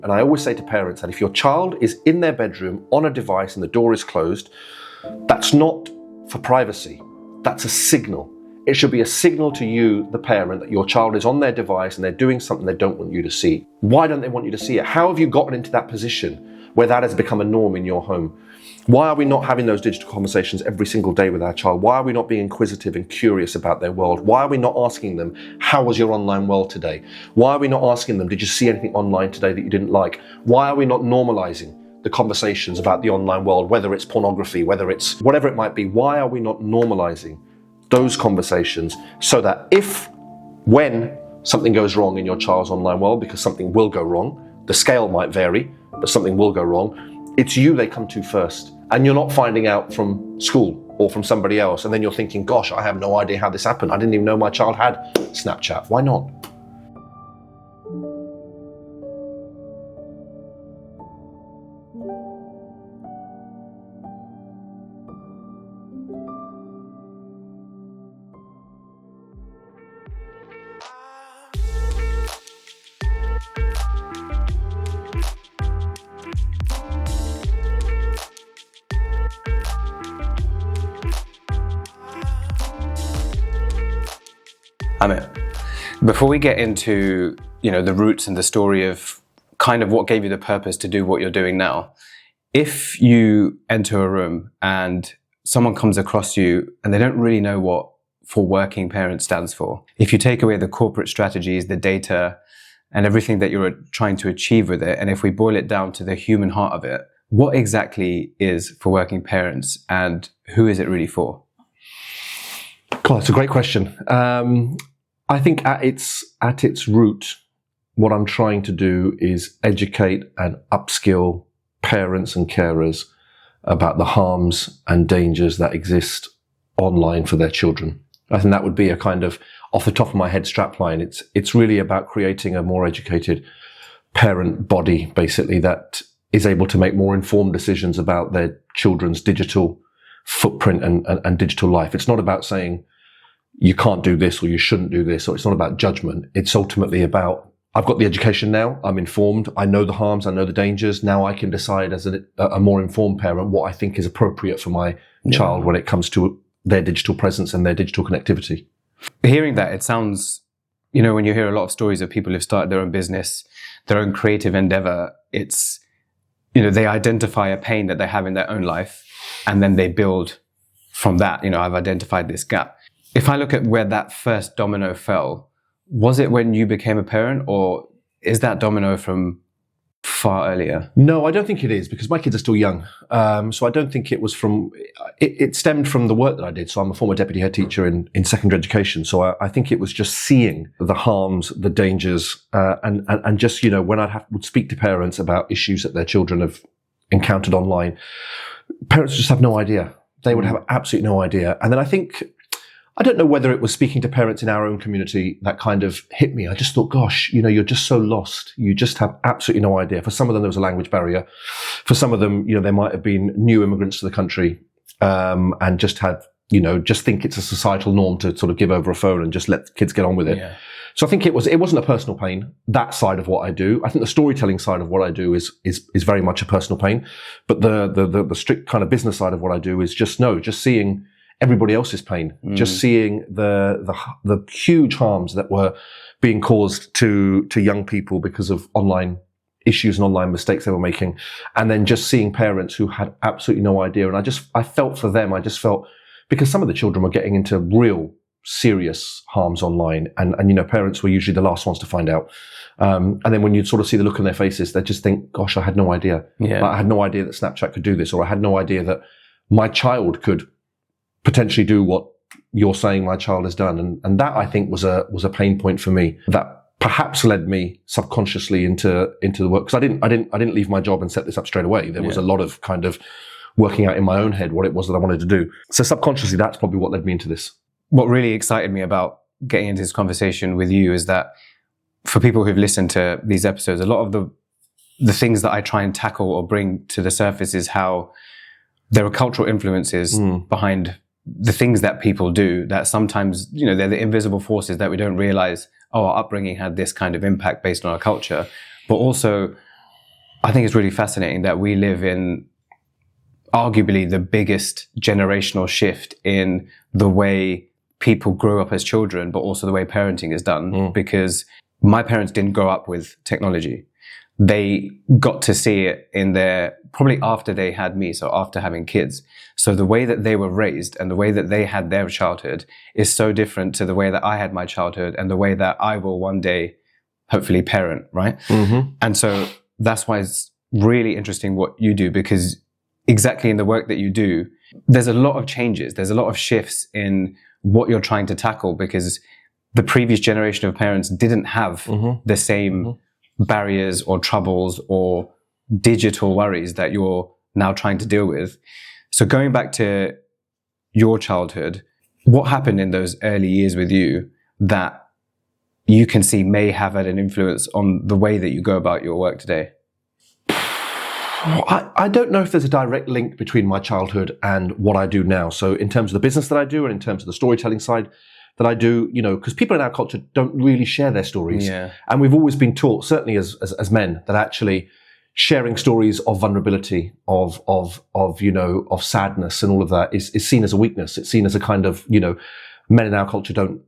And I always say to parents that if your child is in their bedroom on a device and the door is closed, that's not for privacy. That's a signal. It should be a signal to you, the parent, that your child is on their device and they're doing something they don't want you to see. Why don't they want you to see it? How have you gotten into that position where that has become a norm in your home? Why are we not having those digital conversations every single day with our child? Why are we not being inquisitive and curious about their world? Why are we not asking them, how was your online world today? Why are we not asking them, did you see anything online today that you didn't like? Why are we not normalizing the conversations about the online world, whether it's pornography, whether it's whatever it might be? Why are we not normalizing those conversations so that when something goes wrong in your child's online world, because something will go wrong, the scale might vary, but something will go wrong, it's you they come to first. And you're not finding out from school or from somebody else. And then you're thinking, gosh, I have no idea how this happened. I didn't even know my child had Snapchat. Why not? Amit, before we get into, the roots and the story of kind of what gave you the purpose to do what you're doing now, if you enter a room and someone comes across you and they don't really know what For Working Parents stands for, if you take away the corporate strategies, the data, and everything that you're trying to achieve with it, and if we boil it down to the human heart of it, what exactly is For Working Parents and who is it really for? God, that's a great question. I think at its root, what I'm trying to do is educate and upskill parents and carers about the harms and dangers that exist online for their children. I think that would be a kind of off the top of my head strapline. It's really about creating a more educated parent body, basically, that is able to make more informed decisions about their children's digital footprint and digital life. It's not about saying you can't do this or you shouldn't do this, or it's not about judgment. It's ultimately about, I've got the education now, I'm informed, I know the harms, I know the dangers. Now I can decide as a more informed parent what I think is appropriate for my child when it comes to their digital presence and their digital connectivity. Hearing that, it sounds, when you hear a lot of stories of people who've started their own business, their own creative endeavor, it's, they identify a pain that they have in their own life and then they build from that. I've identified this gap. If I look at where that first domino fell, was it when you became a parent, or is that domino from far earlier? No, I don't think it is, because my kids are still young. So I don't think it was it stemmed from the work that I did. So I'm a former deputy head teacher in secondary education. So I think it was just seeing the harms, the dangers, and just, when would speak to parents about issues that their children have encountered online, parents just have no idea. They would have absolutely no idea. And then I don't know whether it was speaking to parents in our own community that kind of hit me. I just thought, gosh, you're just so lost. You just have absolutely no idea. For some of them, there was a language barrier. For some of them, they might have been new immigrants to the country, and just had, just think it's a societal norm to sort of give over a phone and just let kids get on with it. Yeah. So I think it wasn't a personal pain, that side of what I do. I think the storytelling side of what I do is very much a personal pain. But the strict kind of business side of what I do is just seeing everybody else's pain, just seeing the huge harms that were being caused to young people because of online issues and online mistakes they were making, and then just seeing parents who had absolutely no idea. And I felt for them. I just felt, because some of the children were getting into real serious harms online, and parents were usually the last ones to find out. And then when you sort of see the look on their faces, they just think, gosh, I had no idea. Yeah. I had no idea that Snapchat could do this, or I had no idea that my child could potentially do what you're saying my child has done. And that, I think, was a pain point for me that perhaps led me subconsciously into the work. Because I didn't leave my job and set this up straight away. There was a lot of kind of working out in my own head what it was that I wanted to do. So subconsciously, that's probably what led me into this. What really excited me about getting into this conversation with you is that for people who've listened to these episodes, a lot of the things that I try and tackle or bring to the surface is how there are cultural influences behind the things that people do, that sometimes, they're the invisible forces that we don't realize, our upbringing had this kind of impact based on our culture. But also I think it's really fascinating that we live in arguably the biggest generational shift in the way people grow up as children, but also the way parenting is done. Because my parents didn't grow up with technology. They got to see it in probably after they had me, so after having kids. So the way that they were raised and the way that they had their childhood is so different to the way that I had my childhood and the way that I will one day hopefully parent, right? And so that's why it's really interesting what you do, because exactly in the work that you do, there's a lot of changes. There's a lot of shifts in what you're trying to tackle, because the previous generation of parents didn't have the same barriers or troubles or digital worries that you're now trying to deal with. So going back to your childhood, what happened in those early years with you that you can see may have had an influence on the way that you go about your work today? I don't know if there's a direct link between my childhood and what I do now. So in terms of the business that I do and in terms of the storytelling side that I do, because people in our culture don't really share their stories. Yeah. And we've always been taught, certainly as men, that actually sharing stories of vulnerability, of sadness and all of that is seen as a weakness. It's seen as a kind of, men in our culture don't,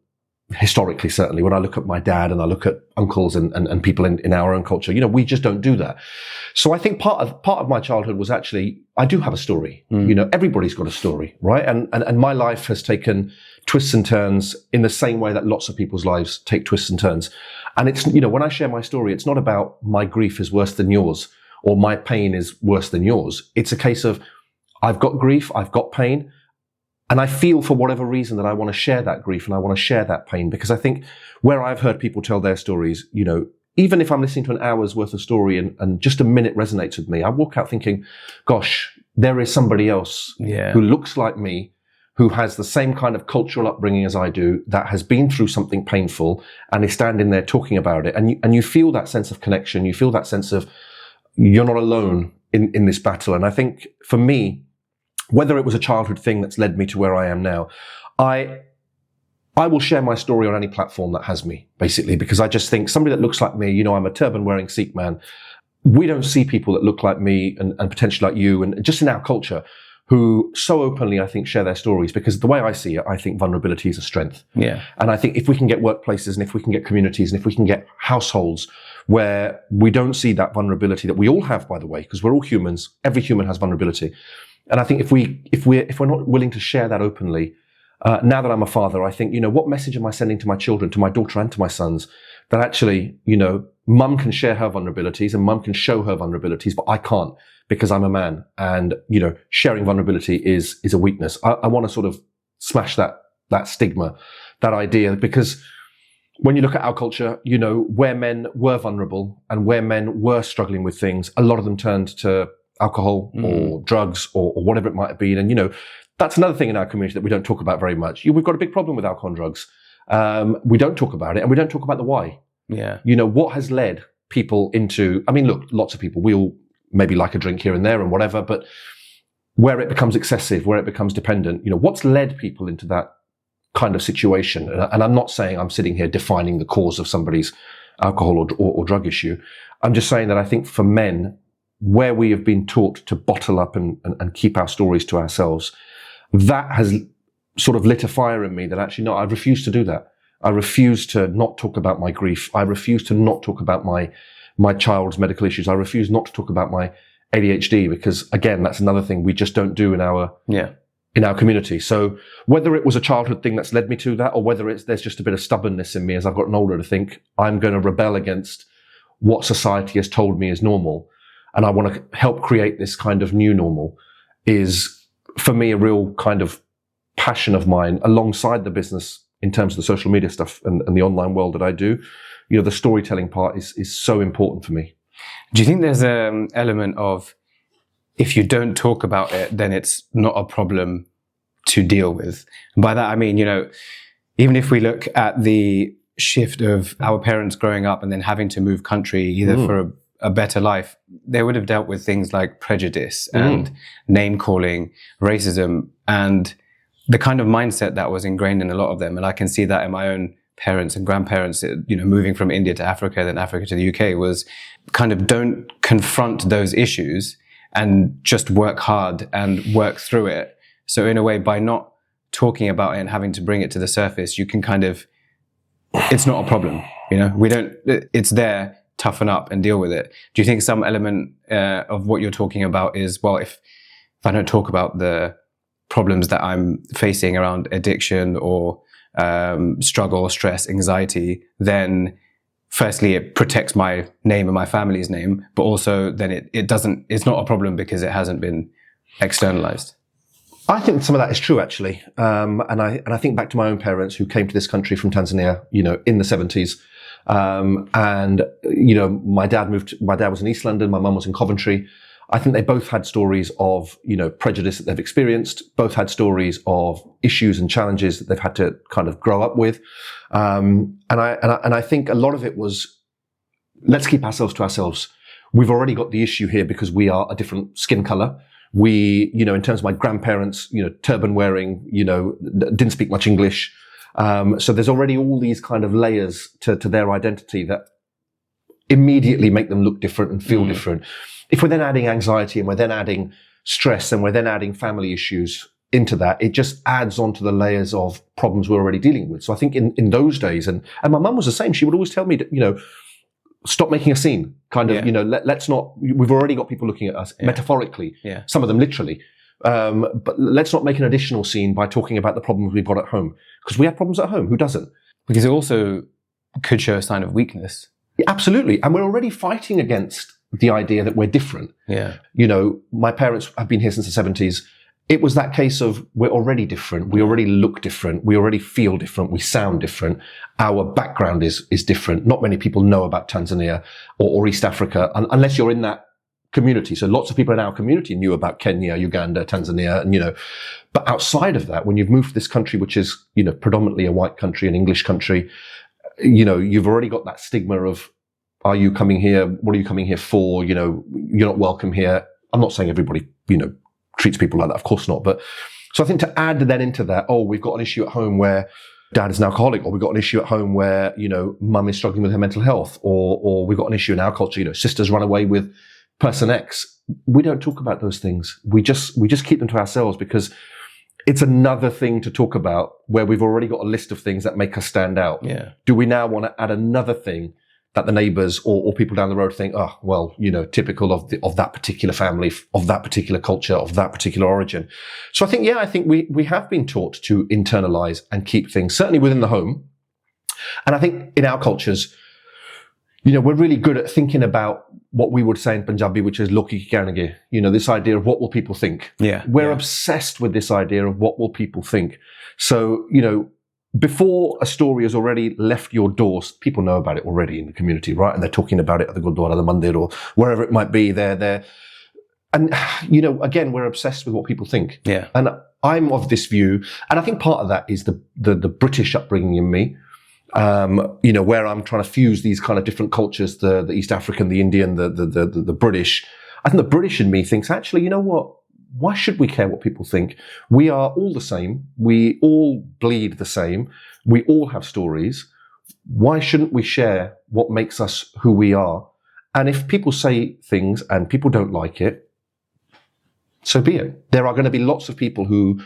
historically, certainly, when I look at my dad and I look at uncles and people in our own culture, we just don't do that. So I think part of my childhood was actually, I do have a story. Everybody's got a story, right? And my life has taken twists and turns in the same way that lots of people's lives take twists and turns. And it's, when I share my story, it's not about my grief is worse than yours or my pain is worse than yours. It's a case of I've got grief, I've got pain, and I feel for whatever reason that I want to share that grief and I want to share that pain, because I think where I've heard people tell their stories, even if I'm listening to an hour's worth of story and just a minute resonates with me, I walk out thinking, gosh, there is somebody else who looks like me, who has the same kind of cultural upbringing as I do, that has been through something painful and is standing there talking about it. And you feel that sense of connection. You feel that sense of you're not alone in this battle. And I think for me, whether it was a childhood thing that's led me to where I am now, I will share my story on any platform that has me, basically, because I just think somebody that looks like me, I'm a turban-wearing Sikh man. We don't see people that look like me and potentially like you, and just in our culture, who so openly, I think, share their stories, because the way I see it, I think vulnerability is a strength. Yeah. And I think if we can get workplaces and if we can get communities and if we can get households where we don't see that vulnerability that we all have, by the way, because we're all humans, every human has vulnerability. And I think if we're not willing to share that openly, now that I'm a father, I think, what message am I sending to my children, to my daughter and to my sons, that actually, mum can share her vulnerabilities and mum can show her vulnerabilities, but I can't because I'm a man. And, sharing vulnerability is a weakness. I want to sort of smash that stigma, that idea, because when you look at our culture, where men were vulnerable and where men were struggling with things, a lot of them turned to alcohol or drugs or whatever it might have been. And, that's another thing in our community that we don't talk about very much. We've got a big problem with alcohol and drugs. We don't talk about it, and we don't talk about the why. Yeah. What has led people into, look, lots of people, we all maybe like a drink here and there and whatever, but where it becomes excessive, where it becomes dependent, what's led people into that kind of situation? And I'm not saying I'm sitting here defining the cause of somebody's alcohol or drug issue. I'm just saying that I think for men, where we have been taught to bottle up and keep our stories to ourselves, that has sort of lit a fire in me that actually, no, I refuse to do that. I refuse to not talk about my grief. I refuse to not talk about my child's medical issues. I refuse not to talk about my ADHD, because again, that's another thing we just don't do in our community. So whether it was a childhood thing that's led me to that, or whether there's just a bit of stubbornness in me as I've gotten older to think I'm going to rebel against what society has told me is normal, and I want to help create this kind of new normal, is for me a real kind of passion of mine, alongside the business in terms of the social media stuff and the online world that I do. The storytelling part is so important for me. Do you think there's an element of, if you don't talk about it, then it's not a problem to deal with? And by that, I mean, even if we look at the shift of our parents growing up and then having to move country either for a better life, they would have dealt with things like prejudice and name calling, racism, and the kind of mindset that was ingrained in a lot of them. And I can see that in my own parents and grandparents, moving from India to Africa, then Africa to the UK, was kind of don't confront those issues and just work hard and work through it. So in a way, by not talking about it and having to bring it to the surface, you can kind of, it's not a problem, it's there, toughen up and deal with it. Do you think some element of what you're talking about is, well, if I don't talk about the problems that I'm facing around addiction or struggle, stress, anxiety, then firstly, it protects my name and my family's name, but also then it's not a problem because it hasn't been externalized. I think some of that is true, actually. And I think back to my own parents who came to this country from Tanzania, in the 70s. My dad was in East London, my mum was in Coventry. I think they both had stories of, prejudice that they've experienced, both had stories of issues and challenges that they've had to kind of grow up with. And I think a lot of it was, let's keep ourselves to ourselves. We've already got the issue here because we are a different skin color. We, in terms of my grandparents, turban wearing, didn't speak much English. So there's already all these kind of layers to their identity that immediately make them look different and feel different. If we're then adding anxiety and we're then adding stress and we're then adding family issues into that, it just adds on to the layers of problems we're already dealing with. So I think in those days, and my mum was the same, she would always tell me to, stop making a scene, kind of, let's not, we've already got people looking at us metaphorically, some of them literally. But let's not make an additional scene by talking about the problems we've got at home. Because we have problems at home. Who doesn't? Because it also could show a sign of weakness. Yeah, absolutely. And we're already fighting against the idea that we're different. Yeah. My parents have been here since the 70s. It was that case of we're already different. We already look different. We already feel different. We sound different. Our background is different. Not many people know about Tanzania or East Africa unless you're in that community. So lots of people in our community knew about Kenya, Uganda, Tanzania, and, but outside of that, when you've moved to this country, which is, predominantly a white country, an English country, you've already got that stigma of, are you coming here? What are you coming here for? You're not welcome here. I'm not saying everybody, treats people like that. Of course not. But so I think to add then into that, we've got an issue at home where dad is an alcoholic, or we've got an issue at home where, mum is struggling with her mental health, or we've got an issue in our culture, sisters run away with person X. We don't talk about those things. We just keep them to ourselves because it's another thing to talk about where we've already got a list of things that make us stand out. Yeah. Do we now want to add another thing that the neighbors or people down the road think, oh, well, typical of that particular family, of that particular culture, of that particular origin. So I think we have been taught to internalize and keep things, certainly within the home. And I think in our cultures, we're really good at thinking about what we would say in Punjabi, which is "Loki ki kehnage," this idea of what will people think. Yeah. We're obsessed with this idea of what will people think. So, before a story has already left your doors, people know about it already in the community, right? And they're talking about it at the Gurdwara, the Mandir, or wherever it might be. And, again, we're obsessed with what people think. Yeah. And I'm of this view. And I think part of that is the British upbringing in me. Where I'm trying to fuse these kind of different cultures, the East African, the Indian, the British. I think the British in me thinks, actually, you know what? Why should we care what people think? We are all the same. We all bleed the same. We all have stories. Why shouldn't we share what makes us who we are? And if people say things and people don't like it, so be it. There are going to be lots of people who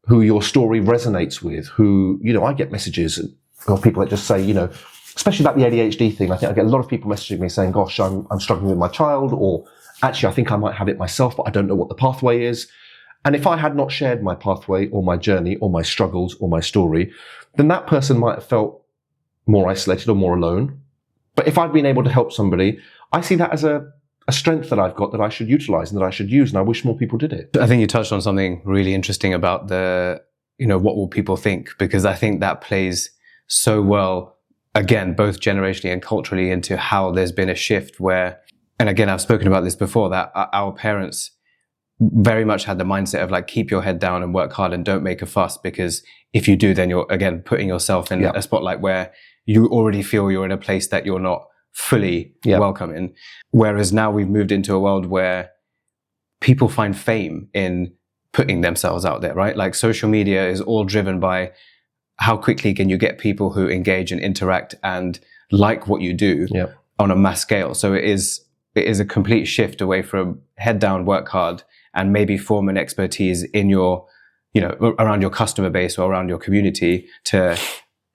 your story resonates with, who, I get messages or people that just say, especially about the ADHD thing. I think I get a lot of people messaging me saying, gosh, I'm struggling with my child, or actually, I think I might have it myself, but I don't know what the pathway is. And if I had not shared my pathway or my journey or my struggles or my story, then that person might have felt more isolated or more alone. But if I've been able to help somebody, I see that as a strength that I've got that I should utilize and that I should use. And I wish more people did it. I think you touched on something really interesting about what will people think? Because I think that plays so well, again, both generationally and culturally, into how there's been a shift where, and again, I've spoken about this before, that our parents very much had the mindset of like, keep your head down and work hard and don't make a fuss, because if you do, then you're again putting yourself in a spotlight where you already feel you're in a place that you're not fully welcome in. Whereas now we've moved into a world where people find fame in putting themselves out there, right? Like social media is all driven by how quickly can you get people who engage and interact and like what you do on a mass scale. So it is a complete shift away from head down, work hard, and maybe form an expertise in your, around your customer base or around your community, to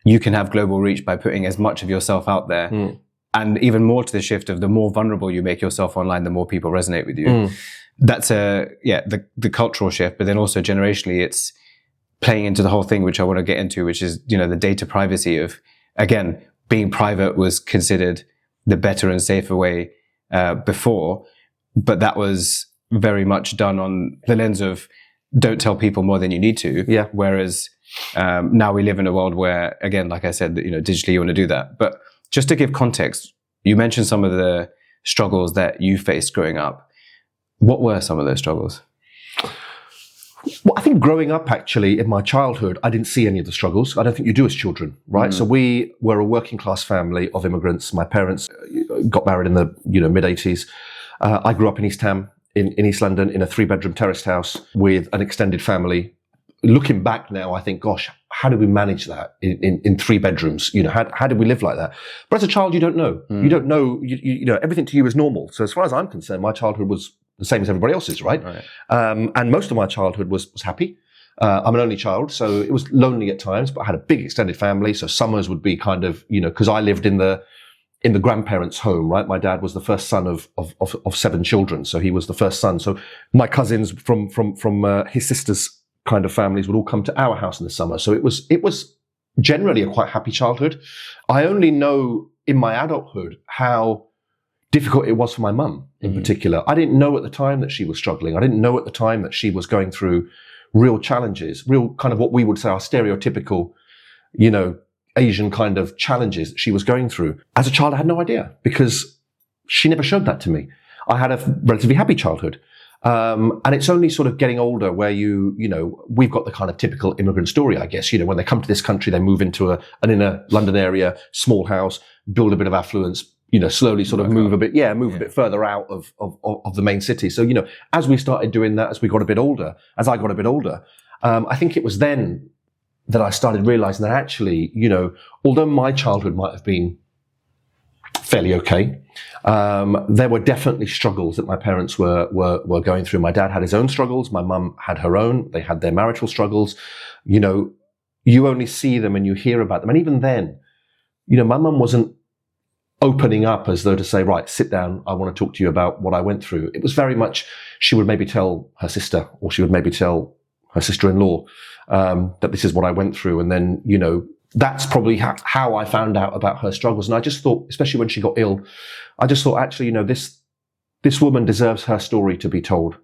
you can have global reach by putting as much of yourself out there. And even more to the shift of the more vulnerable you make yourself online, the more people resonate with you. That's the cultural shift, but then also generationally, it's playing into the whole thing, which I want to get into, which is, the data privacy of, again, being private was considered the better and safer way before, but that was very much done on the lens of don't tell people more than you need to. Whereas now we live in a world where, again, like I said, digitally you want to do that. But just to give context, you mentioned some of the struggles that you faced growing up. What were some of those struggles? Well, I think growing up, actually, in my childhood, I didn't see any of the struggles. I don't think you do as children, right? So we were a working class family of immigrants. My parents got married in the mid-80s. I grew up in East Ham, in East London, in a 3-bedroom terraced house with an extended family. Looking back now, I think, gosh, how did we manage that in 3 bedrooms? How did we live like that? But as a child, you don't know. You don't know. Everything to you is normal. So as far as I'm concerned, my childhood was the same as everybody else's, right? And most of my childhood was happy. I'm an only child, so it was lonely at times, but I had a big extended family. So summers would be kind of, because I lived in the grandparents' home, right? My dad was the first son of 7 children, so he was the first son. So my cousins from his sister's kind of families would all come to our house in the summer. So it was generally a quite happy childhood. I only know in my adulthood how difficult it was for my mum in particular. I didn't know at the time that she was struggling. I didn't know at the time that she was going through real challenges, real kind of what we would say are stereotypical, Asian kind of challenges that she was going through. As a child, I had no idea because she never showed that to me. I had a relatively happy childhood. And it's only sort of getting older where we've got the kind of typical immigrant story, I guess. When they come to this country, they move into an inner London area, small house, build a bit of affluence, slowly sort of move a bit further out of the main city. So, as we started doing that, as I got a bit older, I think it was then that I started realizing that actually, although my childhood might have been fairly okay, there were definitely struggles that my parents were going through. My dad had his own struggles. My mum had her own. They had their marital struggles. You only see them and you hear about them. And even then, my mum wasn't opening up as though to say, right, sit down, I want to talk to you about what I went through. It was very much, she would maybe tell her sister, or she would maybe tell her sister-in-law that this is what I went through. And then, that's probably how I found out about her struggles. And I just thought, especially when she got ill, I just thought, actually, this woman deserves her story to be told.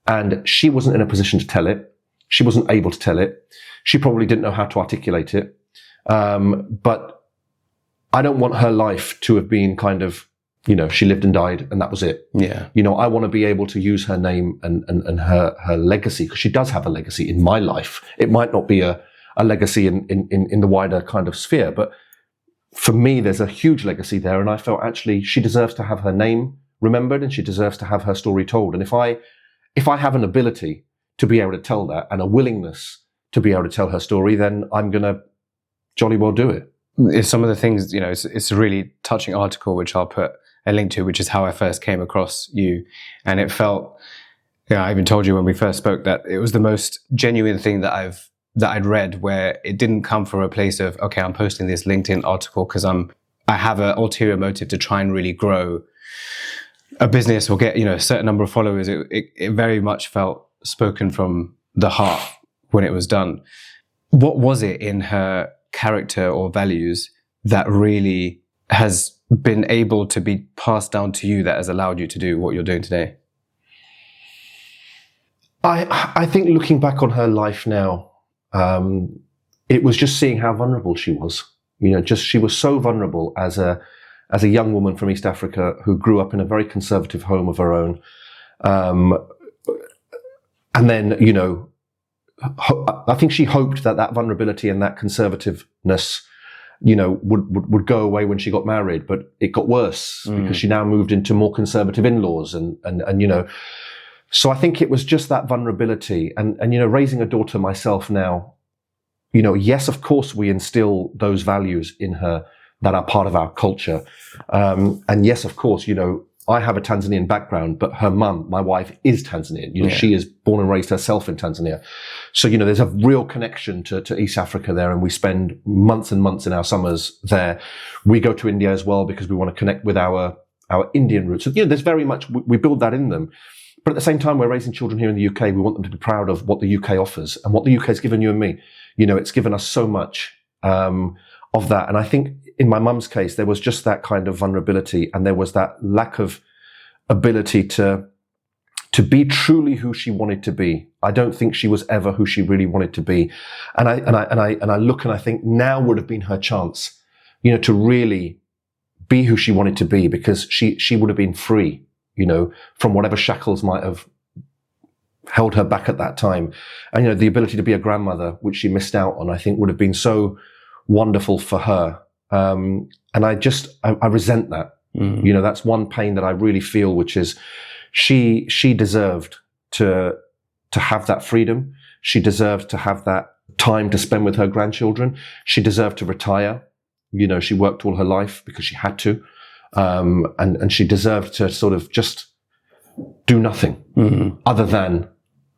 And she wasn't in a position to tell it. She wasn't able to tell it. She probably didn't know how to articulate it. But I don't want her life to have been kind of, she lived and died and that was it. I want to be able to use her name and her legacy, because she does have a legacy in my life. It might not be a legacy in the wider kind of sphere, but for me, there's a huge legacy there. And I felt actually she deserves to have her name remembered and she deserves to have her story told. And if I have an ability to be able to tell that and a willingness to be able to tell her story, then I'm going to jolly well do it. It's some of the things, it's a really touching article, which I'll put a link to, which is how I first came across you. And it felt, I even told you when we first spoke that it was the most genuine thing that I'd read, where it didn't come from a place of, okay, I'm posting this LinkedIn article because I have an ulterior motive to try and really grow a business or get, a certain number of followers. It very much felt spoken from the heart when it was done. What was it in her character or values that really has been able to be passed down to you that has allowed you to do what you're doing today? I think looking back on her life now, it was just seeing how vulnerable she was. She was so vulnerable as a young woman from East Africa who grew up in a very conservative home of her own. And then, I think she hoped that vulnerability and that conservativeness, would go away when she got married, but it got worse because she now moved into more conservative in-laws and so I think it was just that vulnerability and raising a daughter myself now, yes, of course, we instill those values in her that are part of our culture. And yes, of course, I have a Tanzanian background, but her mum, my wife, is Tanzanian. She is born and raised herself in Tanzania. So, there's a real connection to East Africa there, and we spend months and months in our summers there. We go to India as well because we want to connect with our Indian roots. So, there's very much, we build that in them. But at the same time, we're raising children here in the UK. We want them to be proud of what the UK offers and what the UK has given you and me. It's given us so much of that. And I think in my mum's case, there was just that kind of vulnerability, and there was that lack of ability to be truly who she wanted to be. I don't think she was ever who she really wanted to be. And I look and I think now would have been her chance, to really be who she wanted to be, because she would have been free, from whatever shackles might have held her back at that time. And, the ability to be a grandmother, which she missed out on, I think would have been so wonderful for her. And I resent that. That's one pain that I really feel, which is she deserved to have that freedom. She deserved to have that time to spend with her grandchildren. She deserved to retire. She worked all her life because she had to. And she deserved to sort of just do nothing other than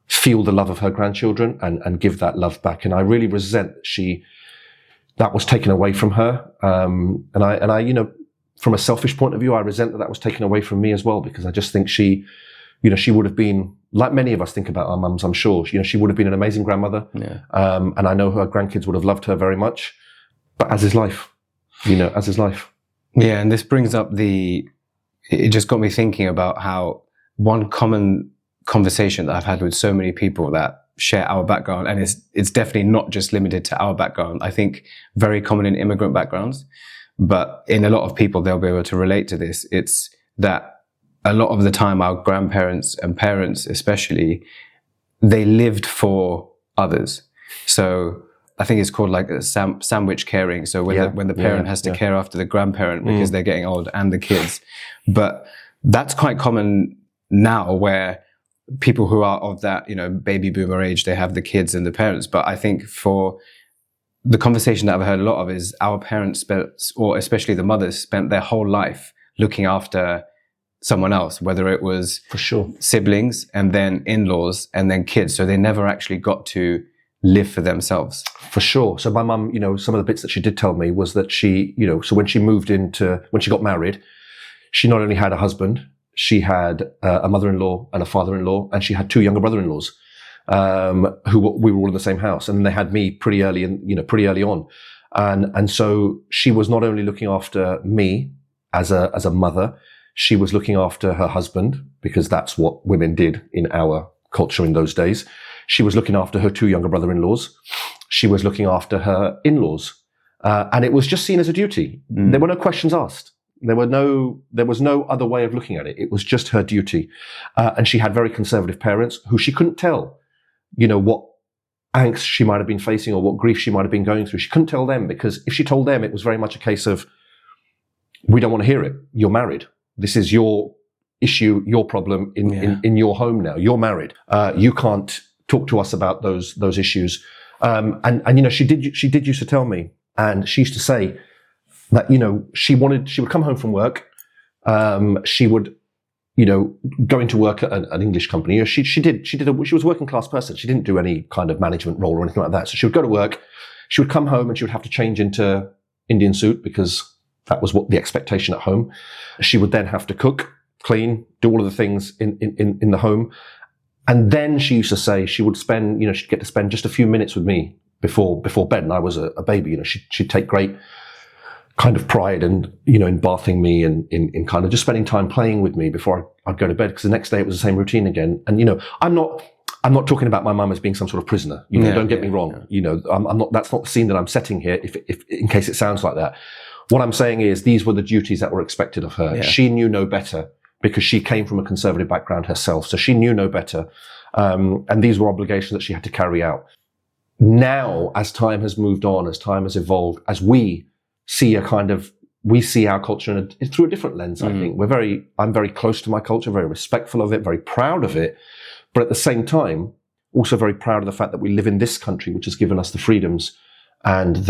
feel the love of her grandchildren and give that love back. And I really resent that was taken away from her. And I, from a selfish point of view, I resent that was taken away from me as well, because I just think she would have been, like many of us think about our mums, I'm sure, she would have been an amazing grandmother. Yeah. And I know her grandkids would have loved her very much, but as is life, as is life. Yeah. And this brings up it just got me thinking about how one common conversation that I've had with so many people that share our background, and it's definitely not just limited to our background. I think very common in immigrant backgrounds, but in a lot of people, they'll be able to relate to this. It's that a lot of the time, our grandparents and parents, especially, they lived for others. So I think it's called like a sandwich caring. So when the parent has to care after the grandparent because they're getting old and the kids, but that's quite common now, where people who are of that, baby boomer age, they have the kids and the parents. But I think for the conversation that I've heard a lot of is our parents or especially the mothers, spent their whole life looking after someone else, whether it was for sure siblings and then in-laws and then kids. So they never actually got to live for themselves. For sure. So my mum, some of the bits that she did tell me was that she, so when she got married, she not only had a husband, she had a mother-in-law and a father-in-law, and she had two younger brother-in-laws, who we were all in the same house. And they had me pretty early on. And so she was not only looking after me as a mother, she was looking after her husband, because that's what women did in our culture in those days. She was looking after her two younger brother-in-laws. She was looking after her in-laws. And it was just seen as a duty. There were no questions asked. There was no other way of looking at it. It was just her duty. And she had very conservative parents who she couldn't tell, what angst she might have been facing or what grief she might have been going through. She couldn't tell them, because if she told them, it was very much a case of, we don't want to hear it. You're married. This is your issue, your problem in your home now. You're married. You can't talk to us about those issues. And she did used to tell me, and she used to say that, she would come home from work. She would, go into work at an English company. She was a working class person. She didn't do any kind of management role or anything like that. So she would go to work. She would come home and she would have to change into Indian suit, because that was what the expectation at home. She would then have to cook, clean, do all of the things in the home. And then she used to say she would spend, she'd get to spend just a few minutes with me before bed. And I was a baby, she'd take great kind of pride and, in bathing me and in kind of just spending time playing with me before I'd go to bid, because the next day it was the same routine again. And, I'm not talking about my mum as being some sort of prisoner. Don't get me wrong. I'm not, that's not the scene that I'm setting here, if in case it sounds like that. What I'm saying is these were the duties that were expected of her. Yeah. She knew no better, because she came from a conservative background herself. So she knew no better. And these were obligations that she had to carry out. Now, as time has moved on, as time has evolved, as we see our culture through a different lens, I think. I'm very close to my culture, very respectful of it, very proud of it. But at the same time, also very proud of the fact that we live in this country, which has given us the freedoms and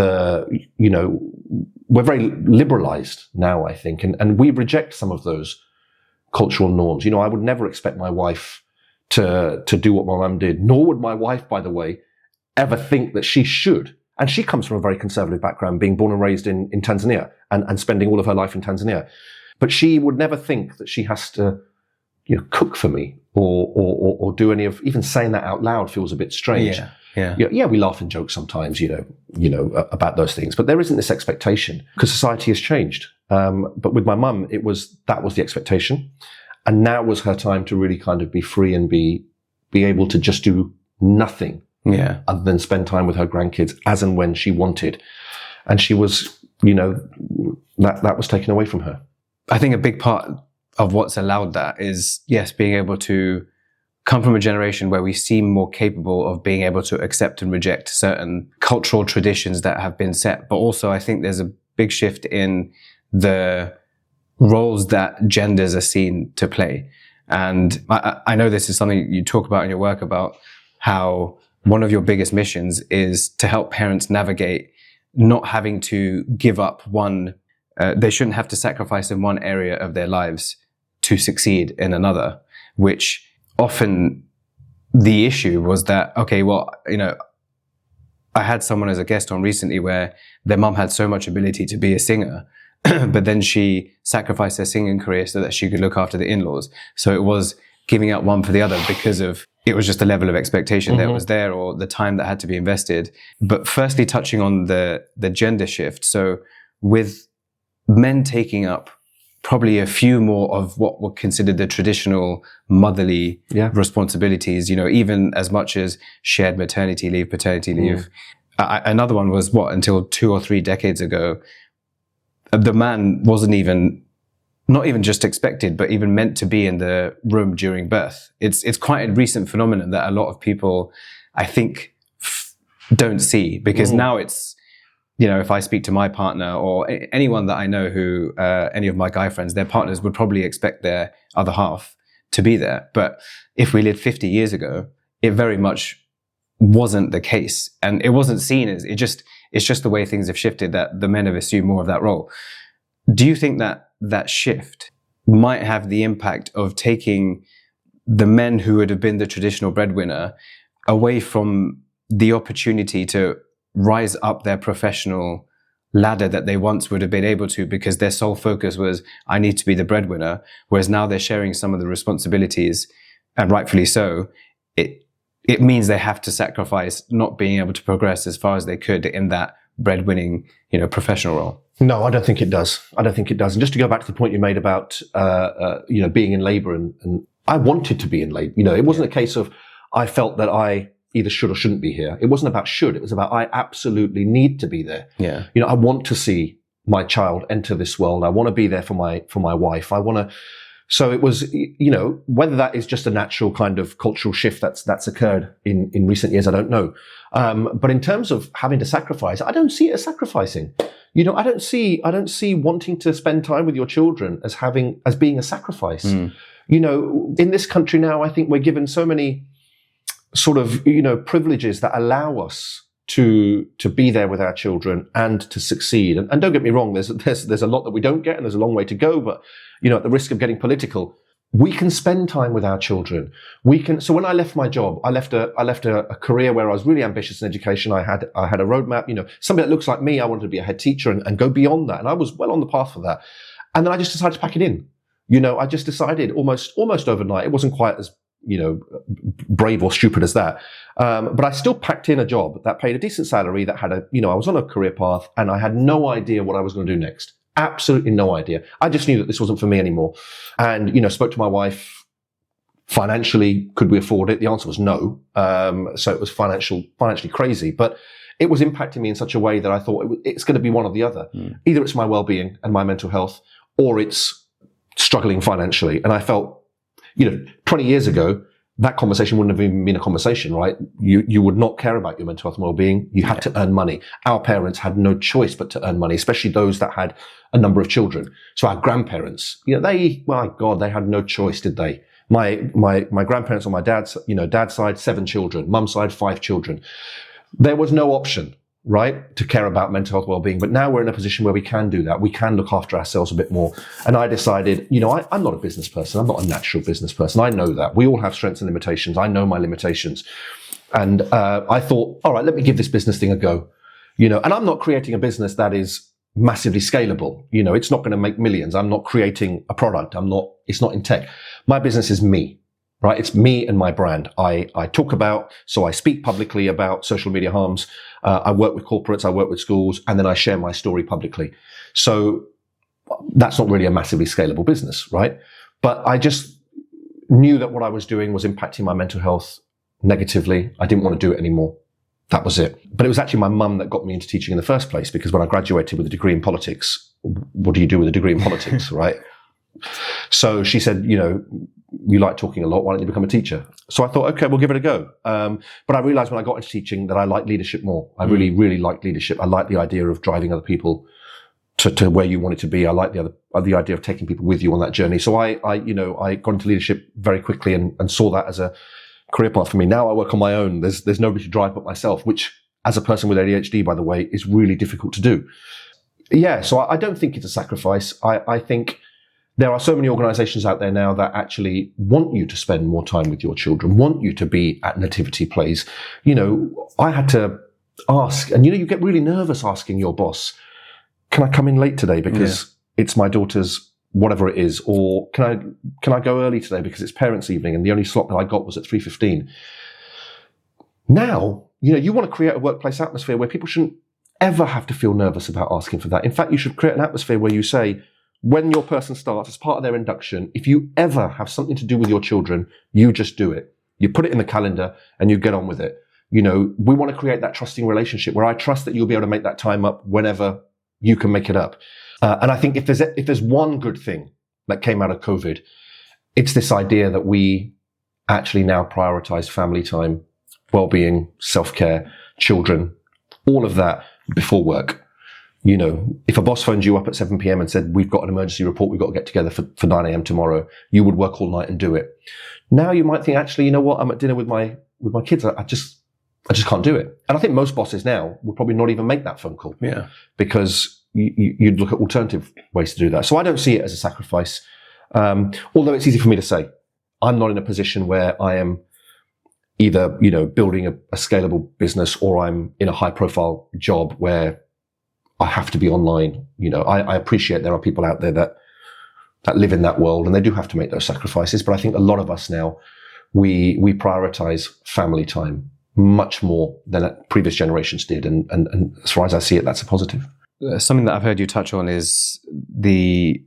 we're very liberalized now, I think, and we reject some of those cultural norms. I would never expect my wife to do what my mum did, nor would my wife, by the way, ever think that she should. And she comes from a very conservative background, being born and raised in Tanzania and spending all of her life in Tanzania. But she would never think that she has to, cook for me or do any of, even saying that out loud feels a bit strange. Yeah, we laugh and joke sometimes, about those things, but there isn't this expectation because society has changed. But with my mum, that was the expectation. And now was her time to really kind of be free and be able to just do nothing other than spend time with her grandkids as and when she wanted. And she was, that was taken away from her. I think a big part of what's allowed that is, yes, being able to come from a generation where we seem more capable of being able to accept and reject certain cultural traditions that have been set. But also I think there's a big shift in the roles that genders are seen to play. And I know this is something you talk about in your work, about how one of your biggest missions is to help parents navigate not having to give up they shouldn't have to sacrifice in one area of their lives to succeed in another, which often the issue was that, okay, well, I had someone as a guest on recently where their mum had so much ability to be a singer, but then she sacrificed her singing career so that she could look after the in-laws. So it was giving up one for the other because it was just the level of expectation that was there, or the time that had to be invested. But firstly, touching on the gender shift. So with men taking up probably a few more of what were considered the traditional motherly responsibilities, even as much as shared maternity leave, paternity leave. Another one was until 2 or 3 decades ago, the man wasn't not even just expected, but even meant to be in the room during birth. It's quite a recent phenomenon that a lot of people, I think, don't see, because now it's, if I speak to my partner or anyone that I know who, any of my guy friends, their partners would probably expect their other half to be there. But if we lived 50 years ago, it very much wasn't the case. And it wasn't seen as, it's just the way things have shifted, that the men have assumed more of that role. Do you think that shift might have the impact of taking the men who would have been the traditional breadwinner away from the opportunity to rise up their professional ladder that they once would have been able to, because their sole focus was, I need to be the breadwinner, whereas now they're sharing some of the responsibilities, and rightfully so. It means they have to sacrifice not being able to progress as far as they could in that breadwinning, professional role. No, I don't think it does. And just to go back to the point you made about, being in labour, and I wanted to be in labour. It wasn't a case of I felt that I either should or shouldn't be here. It wasn't about should. It was about I absolutely need to be there. Yeah. I want to see my child enter this world. I want to be there for my wife. I want to. So it was, whether that is just a natural kind of cultural shift that's occurred in recent years, I don't know. But in terms of having to sacrifice, I don't see it as sacrificing. I don't see wanting to spend time with your children as being a sacrifice. In this country now, I think we're given so many sort of, privileges that allow us to be there with our children and to succeed. And don't get me wrong, there's a lot that we don't get, and there's a long way to go, but, at the risk of getting political, we can spend time with our children. So when I left my job, I left a career where I was really ambitious in education. I had a roadmap, somebody that looks like me. I wanted to be a head teacher and go beyond that. And I was well on the path for that. And then I just decided to pack it in. I just decided almost overnight. It wasn't quite as, brave or stupid as that. But I still packed in a job that paid a decent salary, that had I was on a career path, and I had no idea what I was going to do next. Absolutely no idea. I just knew that this wasn't for me anymore. And, spoke to my wife. Financially, could we afford it? The answer was no. So it was financially crazy, but it was impacting me in such a way that I thought it's going to be one or the other. Either it's my well-being and my mental health, or it's struggling financially. And I felt, 20 years ago, that conversation wouldn't have even been a conversation, right? You would not care about your mental health and well-being. You had to earn money. Our parents had no choice but to earn money, especially those that had a number of children. So our grandparents, they had no choice, did they? My grandparents on my dad's side, 7 children, mum's side, 5 children. There was no option, right, to care about mental health well-being. But now we're in a position where we can do that. We can look after ourselves a bit more. And I decided, I'm not a business person. I'm not a natural business person. I know that. We all have strengths and limitations. I know my limitations. And I thought, all right, let me give this business thing a go. And I'm not creating a business that is massively scalable. It's not going to make millions. I'm not creating a product. It's not in tech. My business is me, right? It's me and my brand. I speak publicly about social media harms. I work with corporates, I work with schools, and then I share my story publicly. So that's not really a massively scalable business, right? But I just knew that what I was doing was impacting my mental health negatively. I didn't want to do it anymore. That was it. But it was actually my mum that got me into teaching in the first place, because when I graduated with a degree in politics, what do you do with a degree in politics, right? So she said, you like talking a lot, why don't you become a teacher? So I thought, okay, we'll give it a go. But I realized when I got into teaching that I like leadership more. I really, really like leadership. I like the idea of driving other people to where you want it to be. I like the idea of taking people with you on that journey. So I got into leadership very quickly and saw that as a career path for me. Now I work on my own. There's nobody to drive but myself, which as a person with ADHD, by the way, is really difficult to do. Yeah. So I don't think it's a sacrifice. I think there are so many organizations out there now that actually want you to spend more time with your children, want you to be at nativity plays. I had to ask, and you get really nervous asking your boss, can I come in late today because it's my daughter's whatever it is, or can I go early today because it's parents' evening and the only slot that I got was at 3:15. Now, you want to create a workplace atmosphere where people shouldn't ever have to feel nervous about asking for that. In fact, you should create an atmosphere where you say, when your person starts, as part of their induction, if you ever have something to do with your children, you just do it. You put it in the calendar and you get on with it. We want to create that trusting relationship where I trust that you'll be able to make that time up whenever you can make it up. And I think if there's one good thing that came out of COVID, it's this idea that we actually now prioritize family time, well-being, self-care, children, all of that before work. If a boss phoned you up at 7 p.m. and said, we've got an emergency report, we've got to get together for 9 a.m. tomorrow, you would work all night and do it. Now you might think, actually, you know what? I'm at dinner with my kids. I just can't do it. And I think most bosses now would probably not even make that phone call. Yeah. Because you'd look at alternative ways to do that. So I don't see it as a sacrifice. Although it's easy for me to say. I'm not in a position where I am either, building a scalable business, or I'm in a high profile job where I have to be online. I appreciate there are people out there that live in that world and they do have to make those sacrifices. But I think a lot of us now, we prioritize family time much more than previous generations did. And as far as I see it, that's a positive. Something that I've heard you touch on is the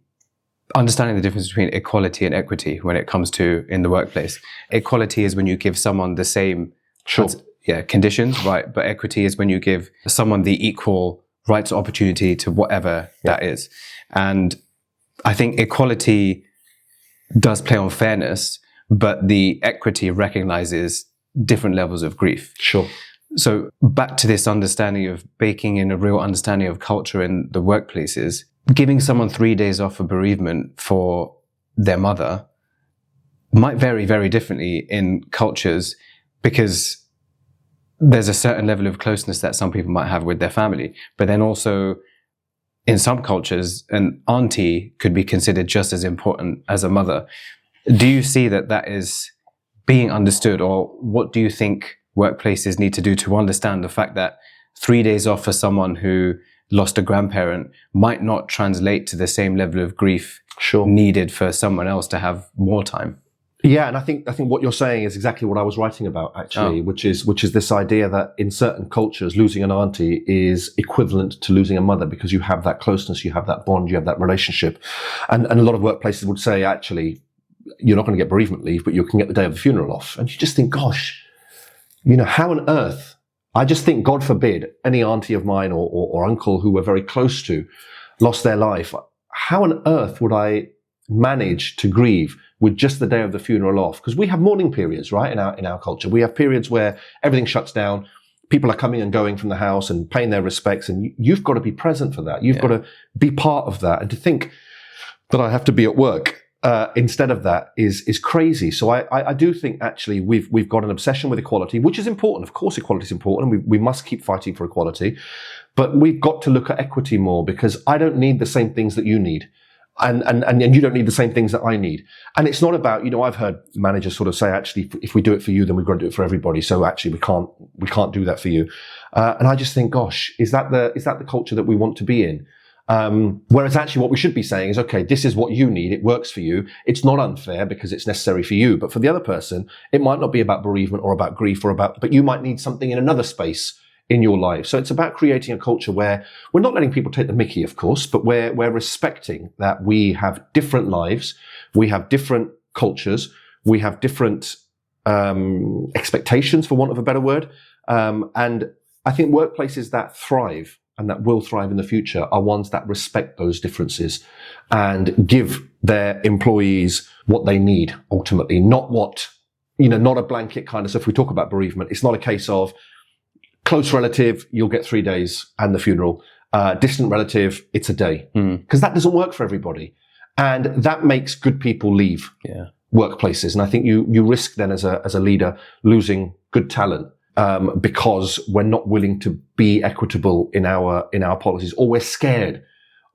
understanding the difference between equality and equity when it comes to in the workplace. Equality is when you give someone the same conditions, right? But equity is when you give someone the equal rights or opportunity to whatever that is. And I think equality does play on fairness, but the equity recognizes different levels of grief. Sure. So back to this understanding of baking in a real understanding of culture in the workplaces, giving someone 3 days off for bereavement for their mother might vary very differently in cultures, because there's a certain level of closeness that some people might have with their family. But then also in some cultures, an auntie could be considered just as important as a mother. Do you see that is being understood, or what do you think workplaces need to do to understand the fact that 3 days off for someone who lost a grandparent might not translate to the same level of grief needed for someone else to have more time? Yeah, and I think what you're saying is exactly what I was writing about, actually, which is this idea that in certain cultures, losing an auntie is equivalent to losing a mother, because you have that closeness, you have that bond, you have that relationship. And a lot of workplaces would say, actually, you're not going to get bereavement leave, but you can get the day of the funeral off. And you just think, gosh, how on earth? I just think, God forbid, any auntie of mine or uncle who we're very close to lost their life. How on earth would I manage to grieve with just the day of the funeral off? Because we have mourning periods, right? In our culture, we have periods where everything shuts down. People are coming and going from the house and paying their respects, and you've got to be present for that. You've got to be part of that. And to think that I have to be at work instead of that is crazy. So I do think actually we've got an obsession with equality, which is important. Of course, equality is important, and we must keep fighting for equality. But we've got to look at equity more, because I don't need the same things that you need. And you don't need the same things that I need. And it's not about, I've heard managers sort of say, actually, if we do it for you, then we've got to do it for everybody. So actually, we can't do that for you. And I just think, gosh, is that the culture that we want to be in? Whereas actually what we should be saying is, okay, this is what you need. It works for you. It's not unfair because it's necessary for you. But for the other person, it might not be about bereavement or about grief but you might need something in another space in your life. So it's about creating a culture where we're not letting people take the mickey, of course, but we're respecting that we have different lives, we have different cultures, we have different expectations, for want of a better word. And I think workplaces that thrive and that will thrive in the future are ones that respect those differences and give their employees what they need ultimately, not a blanket kind of stuff. If we talk about bereavement, it's not a case of close relative, you'll get 3 days and the funeral. Distant relative, it's a day. Because that doesn't work for everybody. And that makes good people leave workplaces. And I think you risk then as a leader losing good talent because we're not willing to be equitable in our policies, or we're scared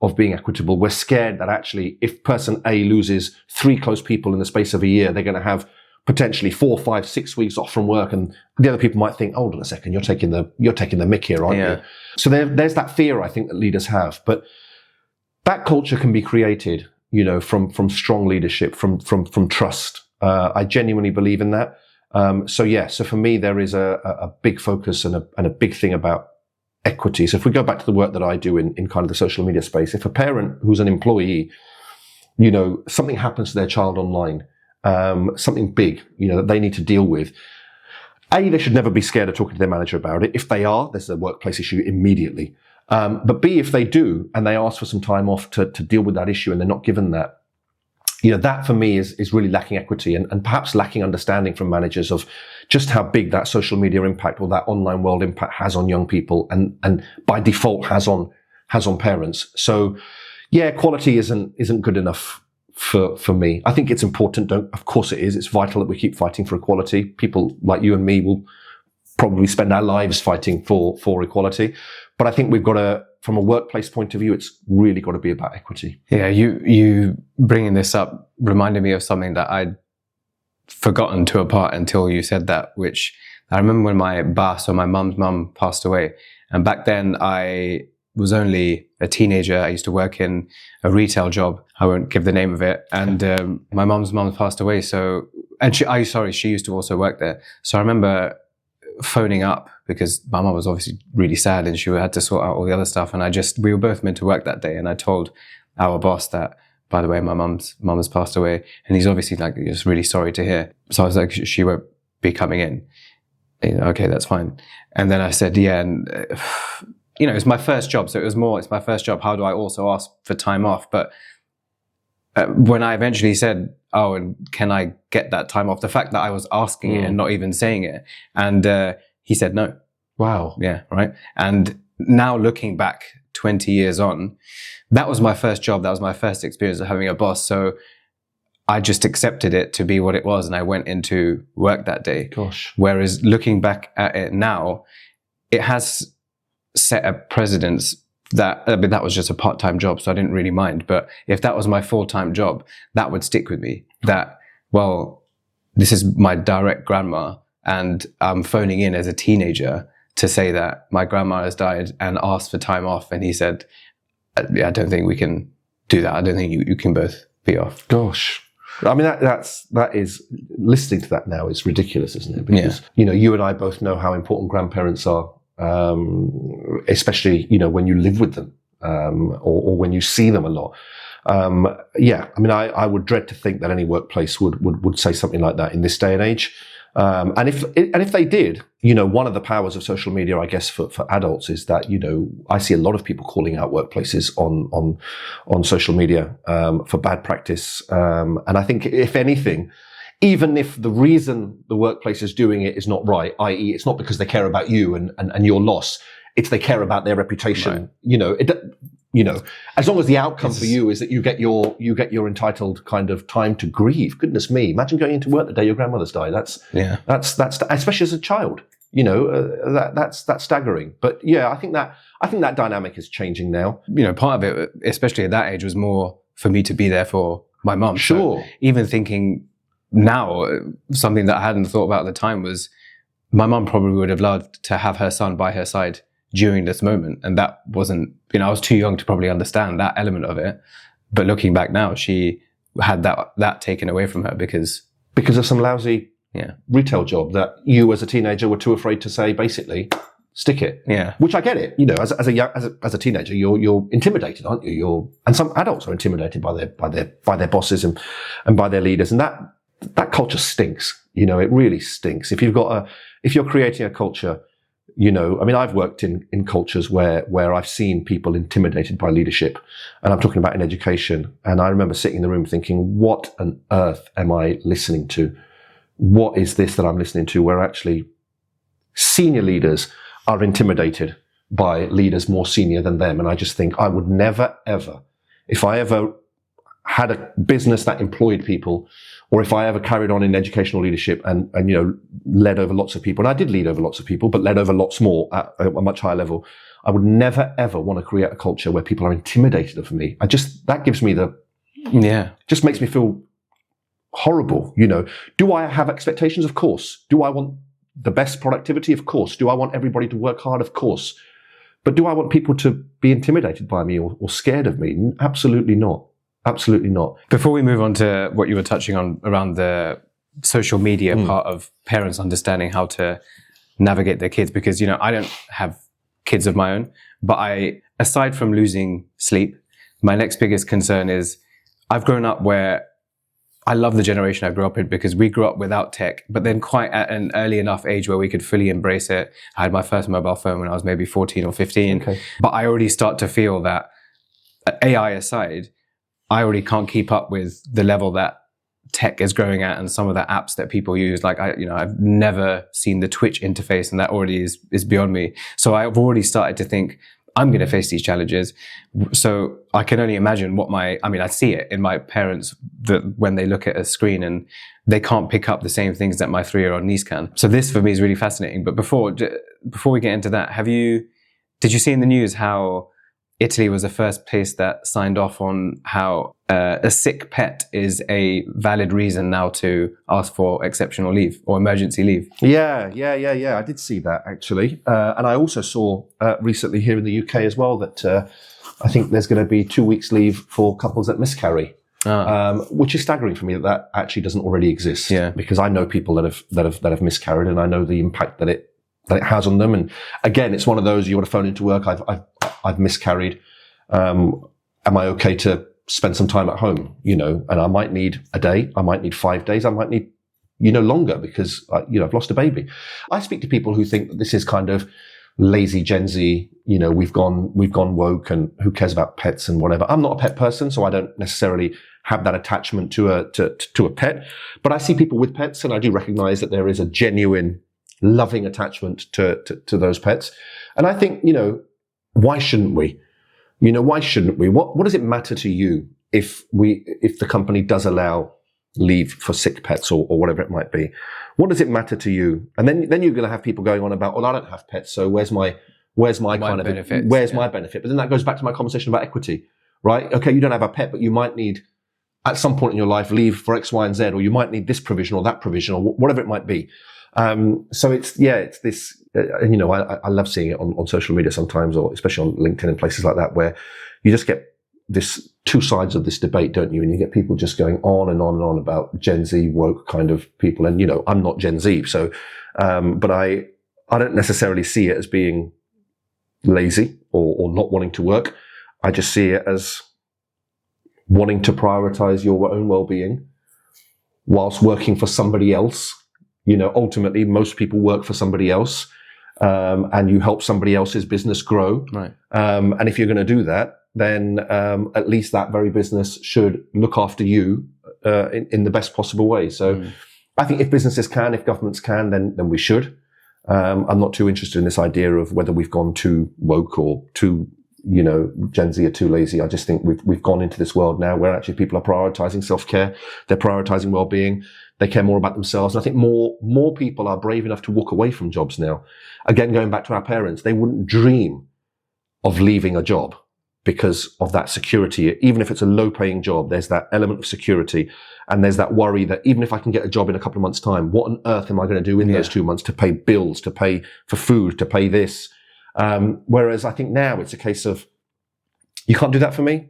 of being equitable. We're scared that actually if person A loses 3 close people in the space of a year, they're going to have potentially 4, 5, 6 weeks off from work, and the other people might think, hold on a second, you're taking the mick here, aren't you? So there's that fear I think that leaders have, but that culture can be created, from strong leadership, from trust. I genuinely believe in that. So for me, there is a big focus and a big thing about equity. So if we go back to the work that I do in kind of the social media space, if a parent who's an employee, something happens to their child online, something big, that they need to deal with. A, they should never be scared of talking to their manager about it. If they are, there's a workplace issue immediately. But B, if they do, and they ask for some time off to deal with that issue and they're not given that, that for me is really lacking equity and perhaps lacking understanding from managers of just how big that social media impact or that online world impact has on young people and by default has on parents. So quality isn't good enough for me. I think it's important. Of course it is. It's vital that we keep fighting for equality. People like you and me will probably spend our lives fighting for equality. But I think we've got to, from a workplace point of view, it's really got to be about equity. Yeah, you bringing this up reminded me of something that I'd forgotten to a part until you said that, which I remember when my boss or my mum's mum passed away. And back then I was only a teenager. I used to work in a retail job. I won't give the name of it. And my mum's mum passed away. She used to also work there. So I remember phoning up because my mum was obviously really sad and she had to sort out all the other stuff. And we were both meant to work that day. And I told our boss that, by the way, my mum has passed away. And he's obviously just really sorry to hear. So I was like, she won't be coming in. Okay, that's fine. And then I said, it's my first job. So it's my first job. How do I also ask for time off? But when I eventually said, oh, and can I get that time off? The fact that I was asking it and not even saying it. And he said no. Wow. Yeah, right. And now looking back 20 years on, that was my first job. That was my first experience of having a boss. So I just accepted it to be what it was. And I went into work that day. Gosh. Whereas looking back at it now, it has set a precedence that was just a part-time job, so I didn't really mind. But if that was my full-time job, that would stick with me. That, well, this is my direct grandma, and I'm phoning in as a teenager to say that my grandma has died and asked for time off. And he said, I don't think we can do that. I don't think you can both be off. Gosh. I mean, that is, listening to that now is ridiculous, isn't it? Because, you and I both know how important grandparents are. Especially, when you live with them, or when you see them a lot. I mean, I would dread to think that any workplace would say something like that in this day and age. And if they did, one of the powers of social media, I guess, for adults is that, I see a lot of people calling out workplaces on social media, for bad practice. And I think if anything, even if the reason the workplace is doing it is not right, i.e. it's not because they care about you and your loss, It's they care about their reputation. Right. As long as the outcome for you is that you get your entitled kind of time to grieve. Goodness me, imagine going into work the day your grandmother's died. That's especially as a child. That's staggering. But yeah, I think that dynamic is changing now. Part of it, especially at that age, was more for me to be there for my mum. Sure. So even thinking now, something that I hadn't thought about at the time was my mum probably would have loved to have her son by her side during this moment. And that wasn't, I was too young to probably understand that element of it. But looking back now, she had that taken away from her because of some lousy retail job that you as a teenager were too afraid to say, basically, stick it. Yeah. Which I get it. As a teenager, you're intimidated, aren't you? And some adults are intimidated by their bosses and by their leaders. And that culture stinks. It really stinks. If you're creating a culture, I've worked in cultures where I've seen people intimidated by leadership, and I'm talking about in education. And I remember sitting in the room thinking, what on earth am I listening to? What is this that I'm listening to, where actually senior leaders are intimidated by leaders more senior than them? And I just think I would never, ever, if I ever had a business that employed people, or if I ever carried on in educational leadership and led over lots of people, and I did lead over lots of people, but led over lots more at a much higher level, I would never, ever want to create a culture where people are intimidated of me. That gives me just makes me feel horrible. Do I have expectations? Of course. Do I want the best productivity? Of course. Do I want everybody to work hard? Of course. But do I want people to be intimidated by me or scared of me? Absolutely not. Absolutely not. Before we move on to what you were touching on around the social media part of parents understanding how to navigate their kids, because, I don't have kids of my own, but aside from losing sleep, my next biggest concern is I've grown up where I love the generation I grew up in because we grew up without tech, but then quite at an early enough age where we could fully embrace it. I had my first mobile phone when I was maybe 14 or 15, but I already start to feel that, AI aside, I already can't keep up with the level that tech is growing at and some of the apps that people use. Like I've never seen the Twitch interface, and that already is beyond me. So I've already started to think I'm going to face these challenges. So I can only imagine I see it in my parents that when they look at a screen and they can't pick up the same things that my 3-year-old niece can. So this for me is really fascinating. But before we get into that, did you see in the news how Italy was the first place that signed off on how a sick pet is a valid reason now to ask for exceptional leave or emergency leave? Yeah. I did see that, actually. And I also saw recently here in the UK as well that I think there's going to be 2 weeks leave for couples that miscarry, which is staggering for me that actually doesn't already exist. Yeah. Because I know people that have miscarried, and I know the impact that it has on them. And again, it's one of those, you want to phone into work, I've miscarried. Am I okay to spend some time at home? And I might need a day, I might need 5 days, I might need, longer because, I've lost a baby. I speak to people who think that this is kind of lazy Gen Z, we've gone woke and who cares about pets and whatever. I'm not a pet person, so I don't necessarily have that attachment to a pet, but I see people with pets, and I do recognize that there is a genuine loving attachment to those pets. And I think, why shouldn't we? Why shouldn't we? What does it matter to you if the company does allow leave for sick pets or whatever it might be? What does it matter to you? And then you're going to have people going on about, well, I don't have pets, so where's my kind of benefit? Where's my benefit? But then that goes back to my conversation about equity, right? Okay, you don't have a pet, but you might need at some point in your life leave for X, Y, and Z, or you might need this provision or that provision or whatever it might be. So it's this, I love seeing it on social media sometimes, or especially on LinkedIn and places like that, where you just get this two sides of this debate, don't you? And you get people just going on and on and on about Gen Z woke kind of people. And, I'm not Gen Z. So, but I don't necessarily see it as being lazy or not wanting to work. I just see it as wanting to prioritize your own well-being whilst working for somebody else. Ultimately, most people work for somebody else, and you help somebody else's business grow. Right. And if you're going to do that, then at least that very business should look after you in the best possible way. So I think if businesses can, if governments can, then we should. I'm not too interested in this idea of whether we've gone too woke or too, Gen Z are too lazy. I just think we've gone into this world now where actually people are prioritizing self-care. They're prioritizing well-being. They care more about themselves. And I think more people are brave enough to walk away from jobs now. Again, going back to our parents, they wouldn't dream of leaving a job because of that security. Even if it's a low-paying job, there's that element of security. And there's that worry that even if I can get a job in a couple of months' time, what on earth am I going to do in those 2 months to pay bills, to pay for food, to pay this? Whereas I think now it's a case of, you can't do that for me?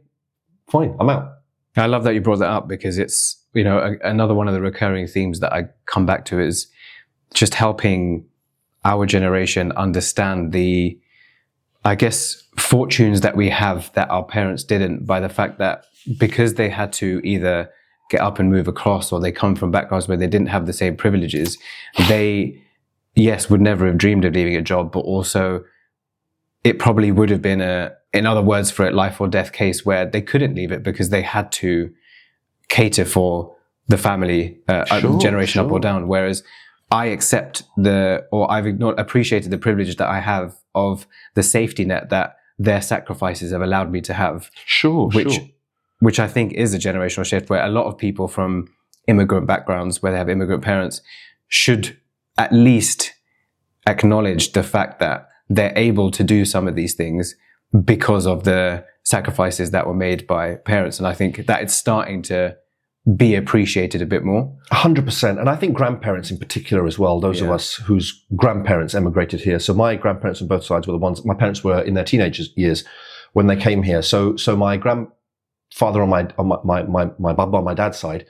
Fine, I'm out. I love that you brought that up, because it's, another one of the recurring themes that I come back to is just helping our generation understand the, I guess, fortunes that we have that our parents didn't, by the fact that because they had to either get up and move across, or they come from backgrounds where they didn't have the same privileges, they, yes, would never have dreamed of leaving a job, but also it probably would have been in other words for it, life or death case where they couldn't leave it because they had to cater for the family, generation up or down. Whereas I accept I've appreciated the privilege that I have of the safety net that their sacrifices have allowed me to have. Which I think is a generational shift, where a lot of people from immigrant backgrounds, where they have immigrant parents, should at least acknowledge the fact that they're able to do some of these things because of the sacrifices that were made by parents. And I think that it's starting to be appreciated a bit more. 100%. And I think grandparents in particular as well, those of us whose grandparents emigrated here. So my grandparents on both sides were the ones, my parents were in their teenage years when they came here. So my grandfather on my dad's side,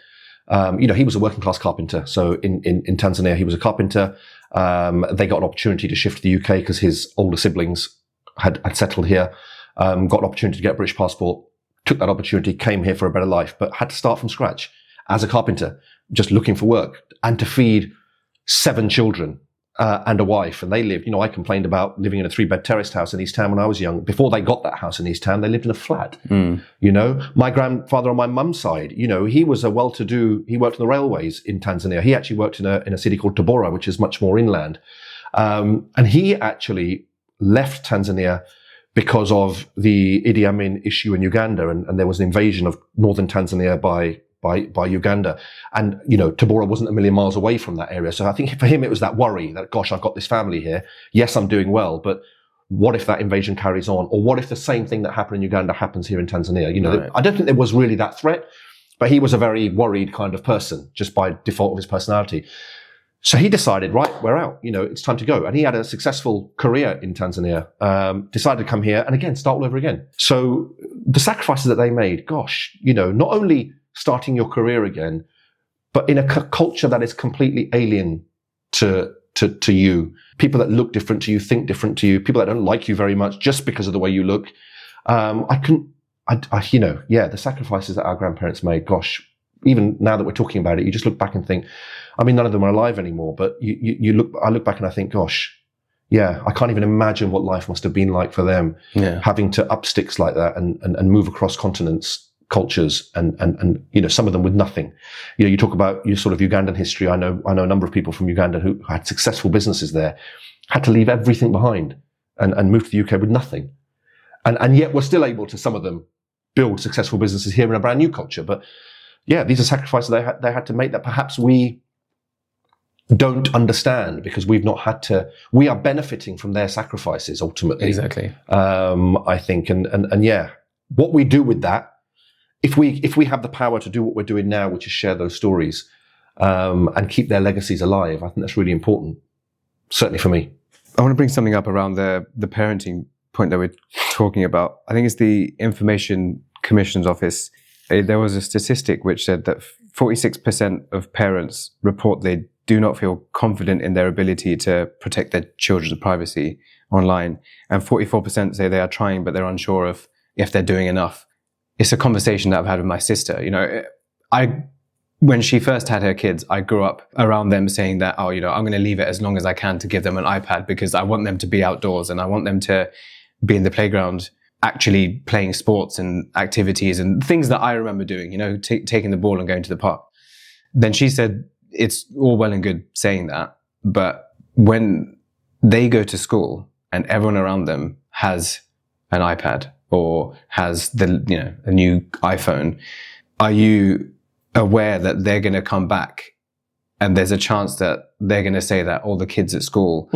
he was a working class carpenter. So in Tanzania, he was a carpenter. They got an opportunity to shift to the UK because his older siblings had settled here, got an opportunity to get a British passport, took that opportunity, came here for a better life, but had to start from scratch as a carpenter, just looking for work and to feed 7 children and a wife. And they lived, I complained about living in a 3-bed terraced house in East Town when I was young. Before they got that house in East Town, they lived in a flat. My grandfather on my mum's side, he was a well-to-do, he worked on the railways in Tanzania. He actually worked in a city called Tabora, which is much more inland. And he actually left Tanzania because of the Idi Amin issue in Uganda, and there was an invasion of northern Tanzania by Uganda. And, Tabora wasn't a million miles away from that area. So I think for him, it was that worry that, gosh, I've got this family here. Yes, I'm doing well, but what if that invasion carries on? Or what if the same thing that happened in Uganda happens here in Tanzania? Right. I don't think there was really that threat, but he was a very worried kind of person just by default of his personality. So he decided, right, we're out, it's time to go. And he had a successful career in Tanzania, decided to come here and again, start all over again. So the sacrifices that they made, gosh, not only starting your career again, but in a culture that is completely alien to you, people that look different to you, think different to you, people that don't like you very much just because of the way you look. The sacrifices that our grandparents made, gosh, even now that we're talking about it, you just look back and think, none of them are alive anymore, but I look back and I think, gosh, I can't even imagine what life must have been like for them, having to up sticks like that and move across continents, cultures, and some of them with nothing. You talk about your sort of Ugandan history. I know a number of people from Uganda who had successful businesses there, had to leave everything behind and move to the UK with nothing. And yet we're still able to, some of them, build successful businesses here in a brand new culture. But these are sacrifices they had to make that perhaps we don't understand because we've not had to. We are benefiting from their sacrifices ultimately. Exactly. I think, and what we do with that, if we have the power to do what we're doing now, which is share those stories and keep their legacies alive, I think that's really important. Certainly for me. I want to bring something up around the parenting point that we're talking about. I think it's the Information Commission's Office. There was a statistic which said that 46% of parents report they do not feel confident in their ability to protect their children's privacy online. And 44% say they are trying, but they're unsure if they're doing enough. It's a conversation that I've had with my sister. When she first had her kids, I grew up around them saying that, I'm going to leave it as long as I can to give them an iPad because I want them to be outdoors and I want them to be in the playground actually playing sports and activities and things that I remember doing, taking the ball and going to the park. Then she said, it's all well and good saying that, but when they go to school and everyone around them has an iPad or has a new iPhone, are you aware that they're going to come back and there's a chance that they're going to say that all the kids at school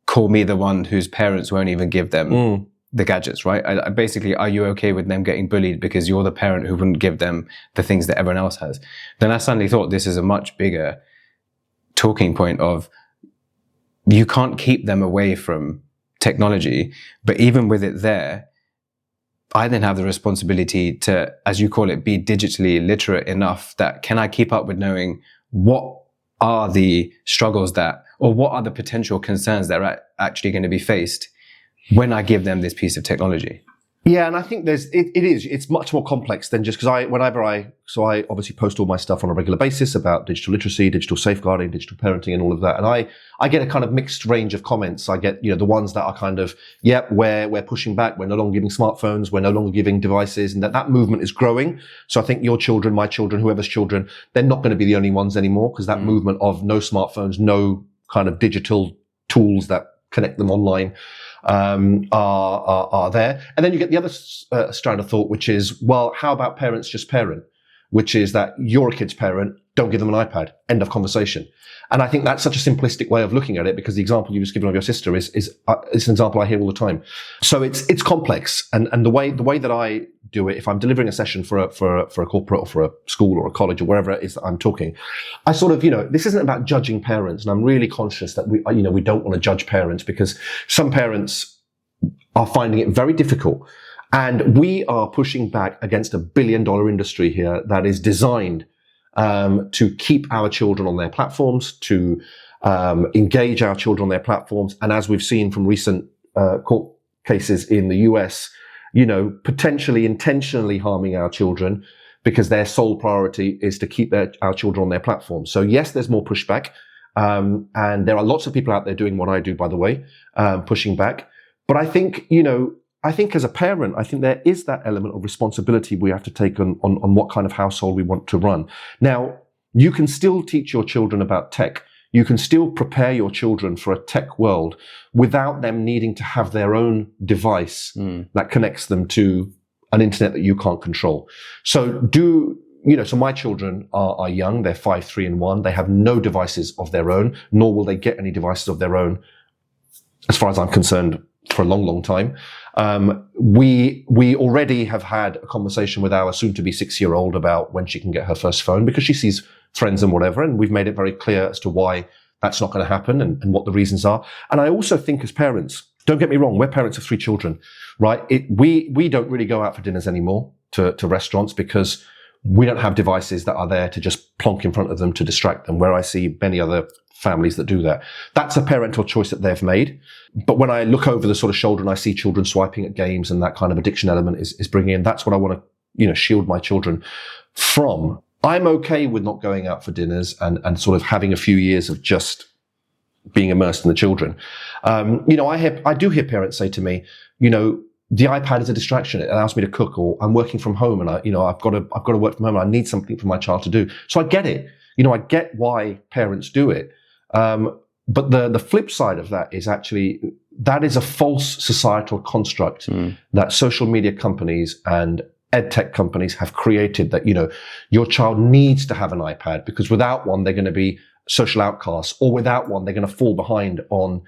call me the one whose parents won't even give them the gadgets, right? Basically, are you okay with them getting bullied because you're the parent who wouldn't give them the things that everyone else has? Then I suddenly thought this is a much bigger talking point of you can't keep them away from technology, but even with it there, I then have the responsibility to, as you call it, be digitally literate enough that can I keep up with knowing what are the struggles or what are the potential concerns that are actually going to be faced when I give them this piece of technology? Yeah, and I think it's much more complex than just because I obviously post all my stuff on a regular basis about digital literacy, digital safeguarding, digital parenting and all of that. And I get a kind of mixed range of comments. I get, the ones that are kind of, yep, we're pushing back. We're no longer giving smartphones. We're no longer giving devices, and that movement is growing. So I think your children, my children, whoever's children, they're not going to be the only ones anymore, because that movement of no smartphones, no kind of digital tools that connect them online, are there. And then you get the other strand of thought, which is, well, how about parents just parent? Which is that you're a kid's parent, don't give them an iPad. End of conversation. And I think that's such a simplistic way of looking at it, because the example you just given of your sister is an example I hear all the time. So it's complex. And the way that I do it, if I'm delivering a session for a corporate or for a school or a college or wherever it is that I'm talking, I sort of, this isn't about judging parents. And I'm really conscious that we don't want to judge parents, because some parents are finding it very difficult. And we are pushing back against $1 billion industry here that is designed to keep our children on their platforms, to engage our children on their platforms. And as we've seen from recent court cases in the US, potentially intentionally harming our children because their sole priority is to keep our children on their platforms. So yes, there's more pushback. And there are lots of people out there doing what I do, by the way, pushing back. But I think, as a parent, I think there is that element of responsibility we have to take on what kind of household we want to run. Now, you can still teach your children about tech. You can still prepare your children for a tech world without them needing to have their own device that connects them to an internet that you can't control. So so my children are young. They're 5, 3, and 1. They have no devices of their own, nor will they get any devices of their own, as far as I'm concerned, for a long, long time. We already have had a conversation with our soon-to-be 6-year-old about when she can get her first phone, because she sees friends and whatever, and we've made it very clear as to why that's not going to happen and what the reasons are. And I also think, as parents, don't get me wrong, we're parents of 3 children, right? We don't really go out for dinners anymore to restaurants, because we don't have devices that are there to just plonk in front of them to distract them, where I see many other families that do that. That's a parental choice that they've made. But when I look over the sort of shoulder and I see children swiping at games, and that kind of addiction element is bringing in, that's what I want to, shield my children from. I'm okay with not going out for dinners and sort of having a few years of just being immersed in the children. I do hear parents say to me, the iPad is a distraction. It allows me to cook, or I'm working from home and I've got to work from home and I need something for my child to do. So I get it. I get why parents do it. But the flip side of that is actually, that is a false societal construct that social media companies and edtech companies have created, that, your child needs to have an iPad, because without one, they're going to be social outcasts, or without one, they're going to fall behind on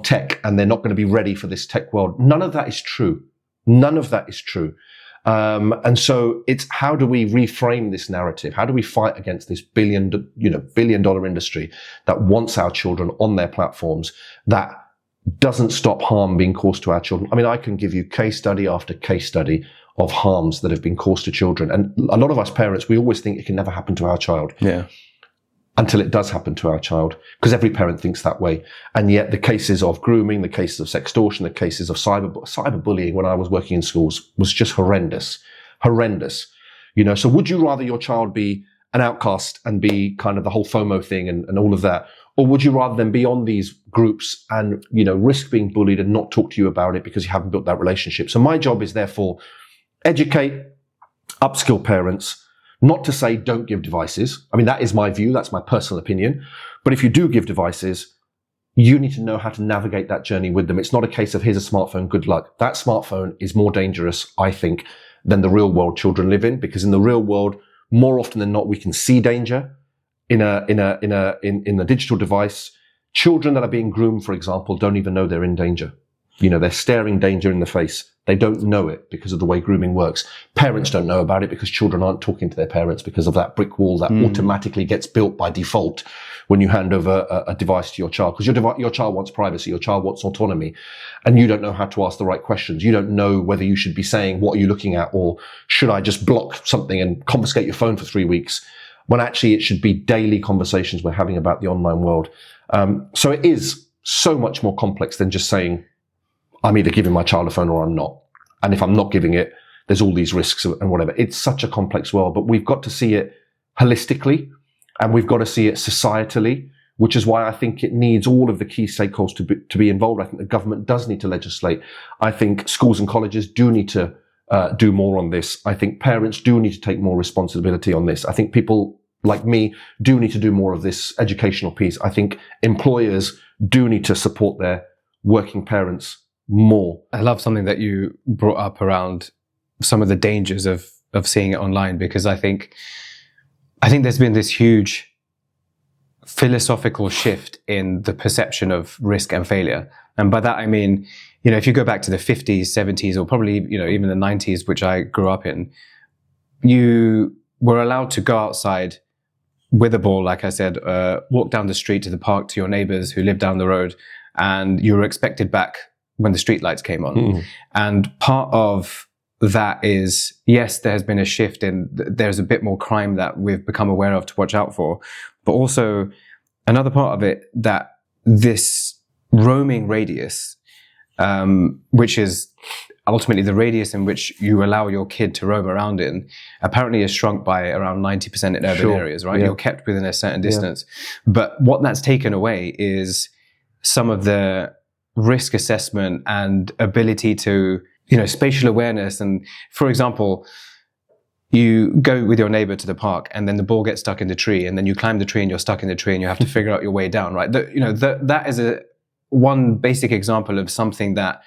tech, and they're not going to be ready for this tech world. None of that is true. None of that is true. And so it's, how do we reframe this narrative? How do we fight against this $1 billion industry that wants our children on their platforms, that doesn't stop harm being caused to our children? I mean, I can give you case study after case study of harms that have been caused to children. And a lot of us parents, we always think it can never happen to our child. Yeah. Until it does happen to our child, because every parent thinks that way. And yet the cases of grooming, the cases of sextortion, the cases of cyberbullying when I was working in schools was just horrendous. So would you rather your child be an outcast and be kind of the whole FOMO thing and all of that? Or would you rather them be on these groups and, risk being bullied and not talk to you about it because you haven't built that relationship? So my job is therefore educate, upskill parents. Not to say don't give devices. I mean, that is my view. That's my personal opinion. But if you do give devices, you need to know how to navigate that journey with them. It's not a case of here's a smartphone, good luck. That smartphone is more dangerous, I think, than the real world children live in, because in the real world, more often than not, we can see danger in a digital device. Children that are being groomed, for example, don't even know they're in danger. They're staring danger in the face. They don't know it because of the way grooming works. Parents don't know about it because children aren't talking to their parents because of that brick wall that automatically gets built by default when you hand over a device to your child. Because your child wants privacy, your child wants autonomy, and you don't know how to ask the right questions. You don't know whether you should be saying, what are you looking at? Or should I just block something and confiscate your phone for 3 weeks? When actually it should be daily conversations we're having about the online world. So it is so much more complex than just saying, I'm either giving my child a phone or I'm not. And if I'm not giving it, there's all these risks and whatever. It's such a complex world, but we've got to see it holistically and we've got to see it societally, which is why I think it needs all of the key stakeholders to be involved. I think the government does need to legislate. I think schools and colleges do need to do more on this. I think parents do need to take more responsibility on this. I think people like me do need to do more of this educational piece. I think employers do need to support their working parents more. I love something that you brought up around some of the dangers of seeing it online, because I think there's been this huge philosophical shift in the perception of risk and failure. And by that I mean, if you go back to the 50s, 70s, or probably, even the 90s, which I grew up in, you were allowed to go outside with a ball, like I said, walk down the street to the park to your neighbors who lived down the road, and you were expected back when the street lights came on. And part of that is, yes, there has been a shift in, there's a bit more crime that we've become aware of to watch out for, but also another part of it, that this roaming radius, which is ultimately the radius in which you allow your kid to roam around in, apparently is shrunk by around 90% in urban areas, right? Yeah. You're kept within a certain distance. Yeah. But what that's taken away is some of the risk assessment and ability to, spatial awareness. And for example, you go with your neighbor to the park and then the ball gets stuck in the tree, and then you climb the tree and you're stuck in the tree and you have to figure out your way down, right? That is one basic example of something that,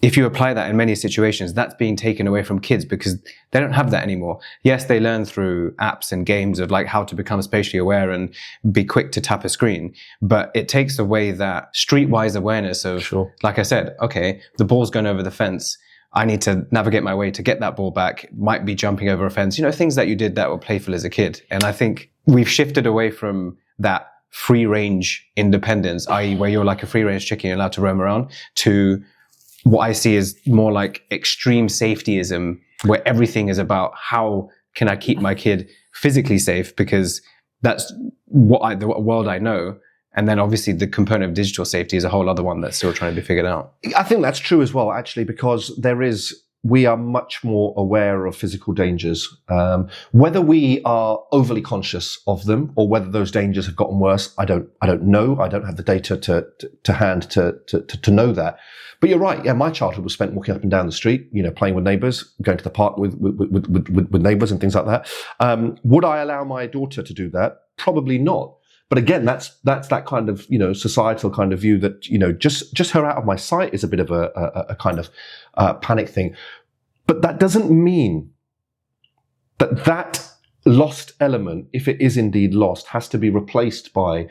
if you apply that in many situations, that's being taken away from kids because they don't have that anymore. Yes, they learn through apps and games of like how to become spatially aware and be quick to tap a screen, but it takes away that streetwise awareness of, like I said, okay, the ball's going over the fence. I need to navigate my way to get that ball back. Might be jumping over a fence, things that you did that were playful as a kid. And I think we've shifted away from that free range independence, i.e. where you're like a free range chicken, you're allowed to roam around, to what I see is more like extreme safetyism, where everything is about how can I keep my kid physically safe, because that's the world I know. And then obviously the component of digital safety is a whole other one that's still trying to be figured out. I think that's true as well, actually, because we are much more aware of physical dangers. Whether we are overly conscious of them or whether those dangers have gotten worse, I don't know. I don't have the data to hand to know that. But you're right. Yeah, my childhood was spent walking up and down the street, playing with neighbours, going to the park with neighbours and things like that. Would I allow my daughter to do that? Probably not. But again, that's that kind of, societal kind of view that, just her out of my sight is a bit of a kind of panic thing. But that doesn't mean that lost element, if it is indeed lost, has to be replaced by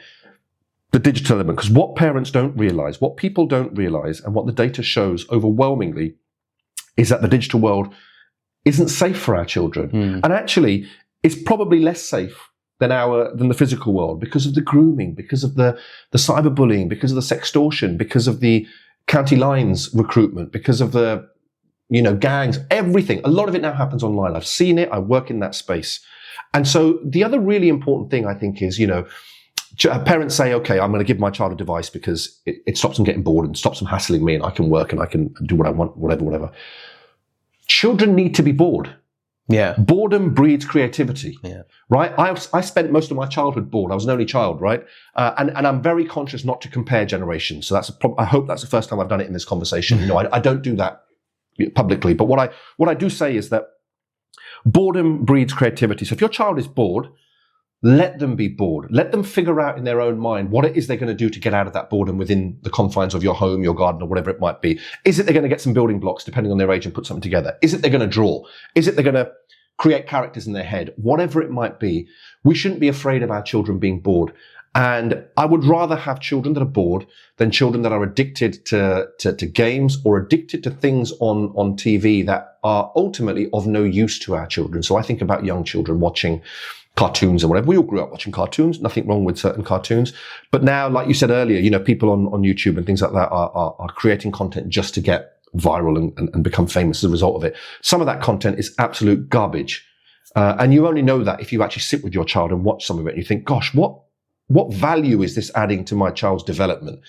the digital element. Because what parents don't realize, what people don't realize, and what the data shows overwhelmingly is that the digital world isn't safe for our children. And actually, it's probably less safe than the physical world, because of the grooming, because of the cyberbullying, because of the sextortion, because of the county lines recruitment, because of the, gangs, everything. A lot of it now happens online. I've seen it. I work in that space. And so the other really important thing I think is, parents say, okay, I'm going to give my child a device because it stops them getting bored and stops them hassling me and I can work and I can do what I want, whatever. Children need to be bored. Yeah. Boredom breeds creativity. Yeah. Right? I spent most of my childhood bored. I was an only child, right? And I'm very conscious not to compare generations. So I hope that's the first time I've done it in this conversation. I don't do that publicly. But what I do say is that boredom breeds creativity. So if your child is bored, let them be bored. Let them figure out in their own mind what it is they're going to do to get out of that boredom within the confines of your home, your garden, or whatever it might be. Is it they're going to get some building blocks, depending on their age, and put something together? Is it they're going to draw? Is it they're going to create characters in their head? Whatever it might be, we shouldn't be afraid of our children being bored. And I would rather have children that are bored than children that are addicted to games or addicted to things on TV that are ultimately of no use to our children. So I think about young children watching cartoons and whatever. We all grew up watching cartoons, nothing wrong with certain cartoons. But now, like you said earlier, you know, people on YouTube and things like that are creating content just to get viral and become famous as a result of it. Some of that content is absolute garbage. And you only know that if you actually sit with your child and watch some of it and you think, gosh, what value is this adding to my child's development?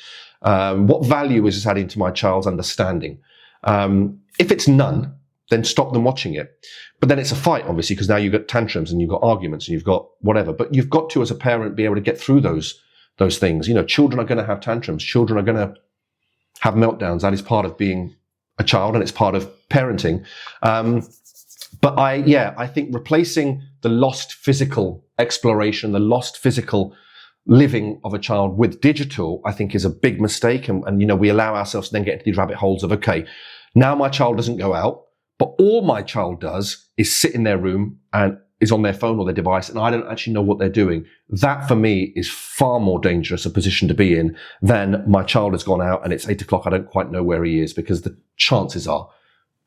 What value is this adding to my child's understanding? If it's none, then stop them watching it. But then it's a fight, obviously, because now you've got tantrums and you've got arguments and you've got whatever. But you've got to, as a parent, be able to get through those things. You know, children are going to have tantrums. Children are going to have meltdowns. That is part of being a child and it's part of parenting. But I think replacing the lost physical exploration, the lost physical living of a child with digital, I think is a big mistake. And you know, we allow ourselves to then get into these rabbit holes of, okay, now my child doesn't go out, but all my child does is sit in their room and is on their phone or their device, and I don't actually know what they're doing. That, for me, is far more dangerous a position to be in than my child has gone out and it's 8 o'clock, I don't quite know where he is, because the chances are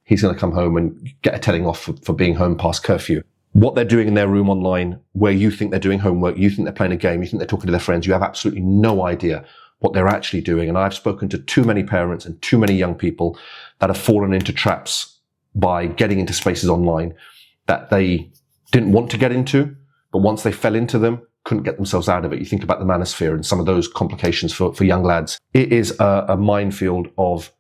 he's going to come home and get a telling off for being home past curfew. What they're doing in their room online, where you think they're doing homework, you think they're playing a game, you think they're talking to their friends, you have absolutely no idea what they're actually doing. And I've spoken to too many parents and too many young people that have fallen into traps by getting into spaces online that they didn't want to get into, but once they fell into them, couldn't get themselves out of it. You think about the manosphere and some of those complications for young lads. It is a minefield of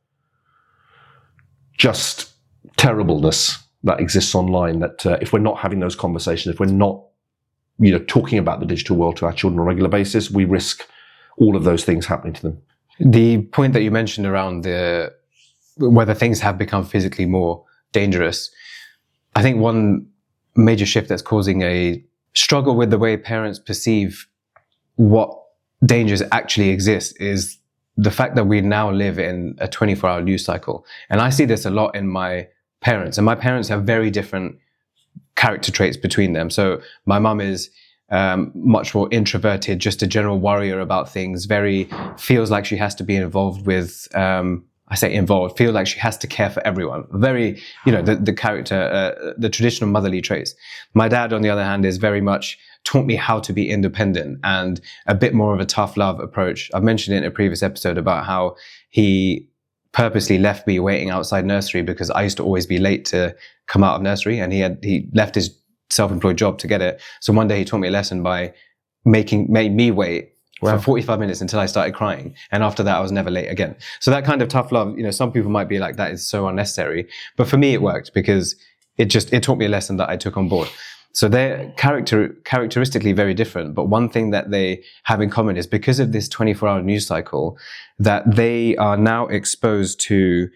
just terribleness that exists online, that if we're not having those conversations, if we're not, you know, talking about the digital world to our children on a regular basis, we risk all of those things happening to them. The point that you mentioned around whether things have become physically more dangerous, I think one major shift that's causing a struggle with the way parents perceive what dangers actually exist is the fact that we now live in a 24-hour news cycle. And I see this a lot in my parents, and my parents have very different character traits between them. So my mum is much more introverted, just a general worrier about things, feels like she has to be involved with, I say involved, feel like she has to care for everyone. Very, you know, the character, the traditional motherly traits. My dad, on the other hand, is very much taught me how to be independent and a bit more of a tough love approach. I've mentioned it in a previous episode about how he purposely left me waiting outside nursery because I used to always be late to come out of nursery, and he left his self-employed job to get it. So one day he taught me a lesson by made me wait for 45 minutes until I started crying. And after that, I was never late again. So that kind of tough love, you know, some people might be like, that is so unnecessary. But for me, it worked because it taught me a lesson that I took on board. So they're characteristically very different. But one thing that they have in common is because of this 24-hour news cycle, that they are now exposed to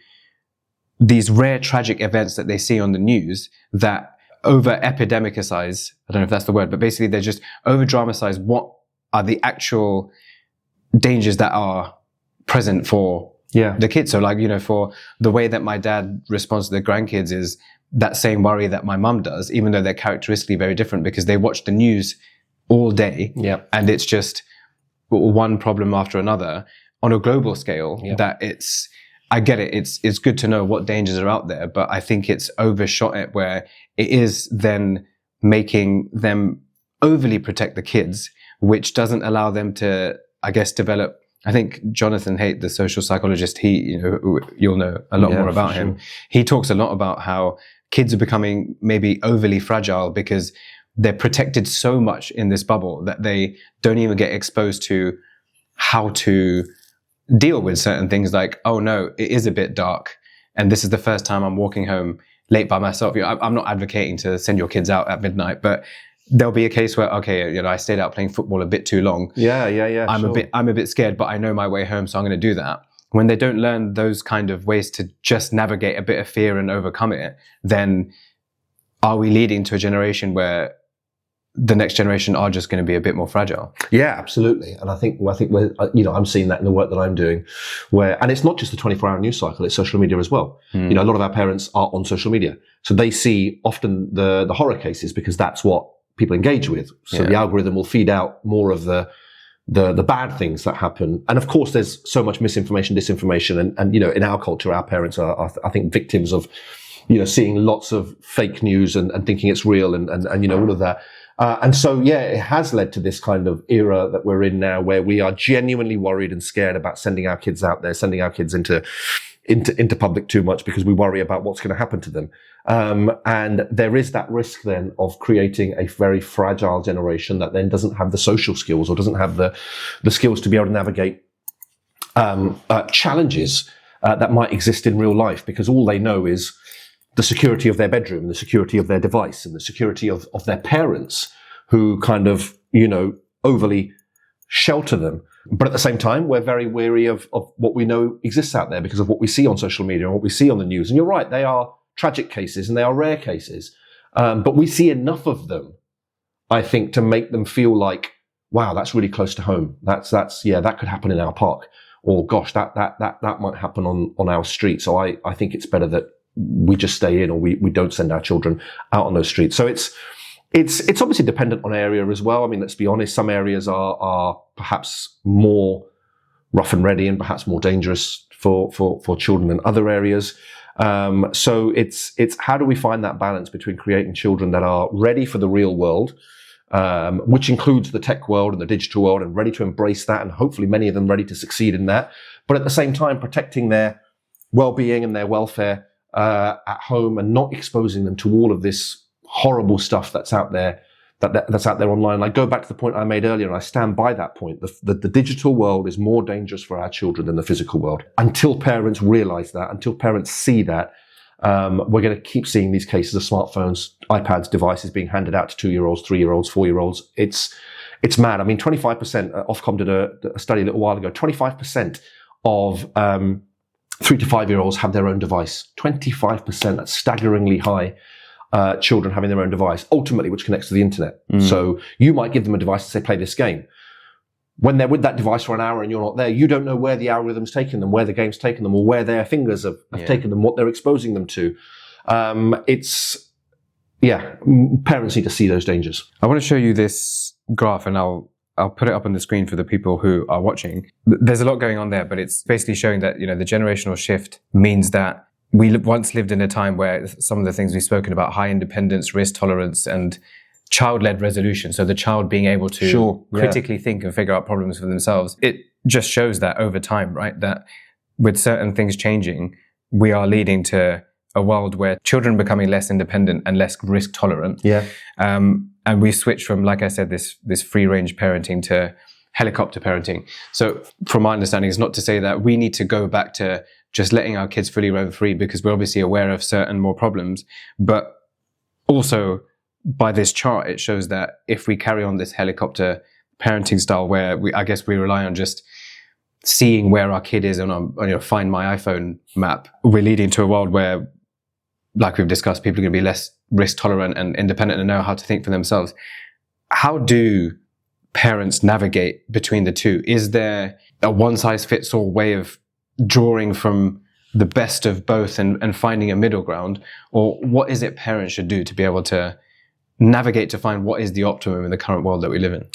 these rare tragic events that they see on the news that over epidemicize, I don't know if that's the word, but basically they just over dramatize what are the actual dangers that are present for the kids. So like, you know, for the way that my dad responds to the grandkids is that same worry that my mum does, even though they're characteristically very different because they watch the news all day. Yeah. And it's just one problem after another on a global scale that I get it. It's good to know what dangers are out there, but I think it's overshot it where it is then making them overly protect the kids, which doesn't allow them to, I guess, develop. I think Jonathan Haidt, the social psychologist, you'll know a lot more about him. He talks a lot about how kids are becoming maybe overly fragile because they're protected so much in this bubble that they don't even get exposed to how to deal with certain things like, oh no, it is a bit dark and this is the first time I'm walking home late by myself. You know, I'm not advocating to send your kids out at midnight, but there'll be a case where, okay, you know, I stayed out playing football a bit too long. I'm a bit scared, but I know my way home, so I'm going to do that. When they don't learn those kind of ways to just navigate a bit of fear and overcome it, then are we leading to a generation where the next generation are just going to be a bit more fragile. Yeah, absolutely. And I think we're, I'm seeing that in the work that I'm doing, and it's not just the 24-hour news cycle, it's social media as well. A lot of our parents are on social media. So they see often the horror cases because that's what people engage with. So the algorithm will feed out more of the bad things that happen. And of course, there's so much misinformation, disinformation. And in our culture, our parents are I think, victims of, seeing lots of fake news and thinking it's real and all of that. And so, it has led to this kind of era that we're in now where we are genuinely worried and scared about sending our kids out there, sending our kids into public too much because we worry about what's going to happen to them. And there is that risk then of creating a very fragile generation that then doesn't have the social skills or doesn't have the skills to be able to navigate challenges that might exist in real life, because all they know is the security of their bedroom, the security of their device, and the security of their parents who kind of, overly shelter them. But at the same time, we're very wary of what we know exists out there because of what we see on social media and what we see on the news. And you're right, they are tragic cases and they are rare cases. But we see enough of them, I think, to make them feel like, wow, that's really close to home. That could happen in our park. Or gosh, that might happen on our street. So I think it's better that we just stay in, or we don't send our children out on those streets. So it's obviously dependent on area as well. I mean, let's be honest, some areas are perhaps more rough and ready and perhaps more dangerous for children than other areas. So it's how do we find that balance between creating children that are ready for the real world, which includes the tech world and the digital world, and ready to embrace that, and hopefully many of them ready to succeed in that, but at the same time protecting their well-being and their welfare at home, and not exposing them to all of this horrible stuff that's out there, that's out there online. I go back to the point I made earlier, and I stand by that point. The digital world is more dangerous for our children than the physical world. Until parents realize that, until parents see that, we're going to keep seeing these cases of smartphones, iPads, devices being handed out to 2-year-olds, 3-year-olds, 4-year-olds. It's mad. I mean, 25%, Ofcom did a study a little while ago, 25% of 3 to 5-year-olds have their own device. 25%, that's staggeringly high. Children having their own device, ultimately, which connects to the internet. So you might give them a device and say, play this game. When they're with that device for an hour and you're not there, you don't know where the algorithm's taken them, where the game's taken them, or where their fingers have taken them, what they're exposing them to. Parents need to see those dangers. I want to show you this graph, and I'll put it up on the screen for the people who are watching. There's a lot going on there, but it's basically showing that, the generational shift means that we once lived in a time where some of the things we've spoken about, high independence, risk tolerance, and child-led resolution, so the child being able to critically think and figure out problems for themselves, it just shows that over time, right, that with certain things changing, we are leading to a world where children are becoming less independent and less risk tolerant. And we switch from, like I said, this free-range parenting to helicopter parenting. So from my understanding, it's not to say that we need to go back to just letting our kids fully roam free, because we're obviously aware of certain more problems. But also, by this chart, it shows that if we carry on this helicopter parenting style where we rely on just seeing where our kid is on a Find My iPhone map, we're leading to a world where, like we've discussed, people are going to be less risk tolerant and independent and know how to think for themselves. How do parents navigate between the two? Is there a one-size-fits-all way of drawing from the best of both and finding a middle ground? Or what is it parents should do to be able to navigate to find what is the optimum in the current world that we live in?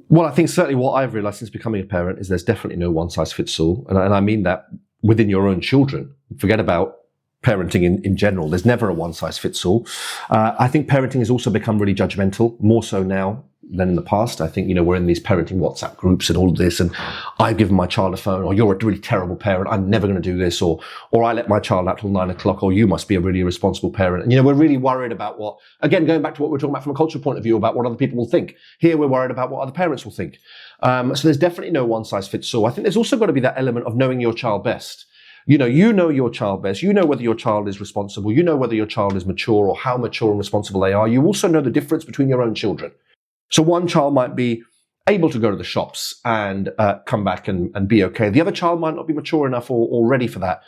Well, I think certainly what I've realized since becoming a parent is there's definitely no one-size-fits-all. And I mean that within your own children. Forget about parenting in general. There's never a one-size-fits-all. I think parenting has also become really judgmental, more so now than in the past. I think, we're in these parenting WhatsApp groups and all of this, and I've given my child a phone, or you're a really terrible parent, I'm never going to do this, or I let my child out till 9 o'clock, or you must be a really irresponsible parent. And, we're really worried about what, again, going back to what we're talking about from a cultural point of view, about what other people will think. Here, we're worried about what other parents will think. So there's definitely no one-size-fits-all. I think there's also got to be that element of knowing your child best. You know your child best. You know whether your child is responsible. You know whether your child is mature or how mature and responsible they are. You also know the difference between your own children. So one child might be able to go to the shops and come back and be okay. The other child might not be mature enough or ready for that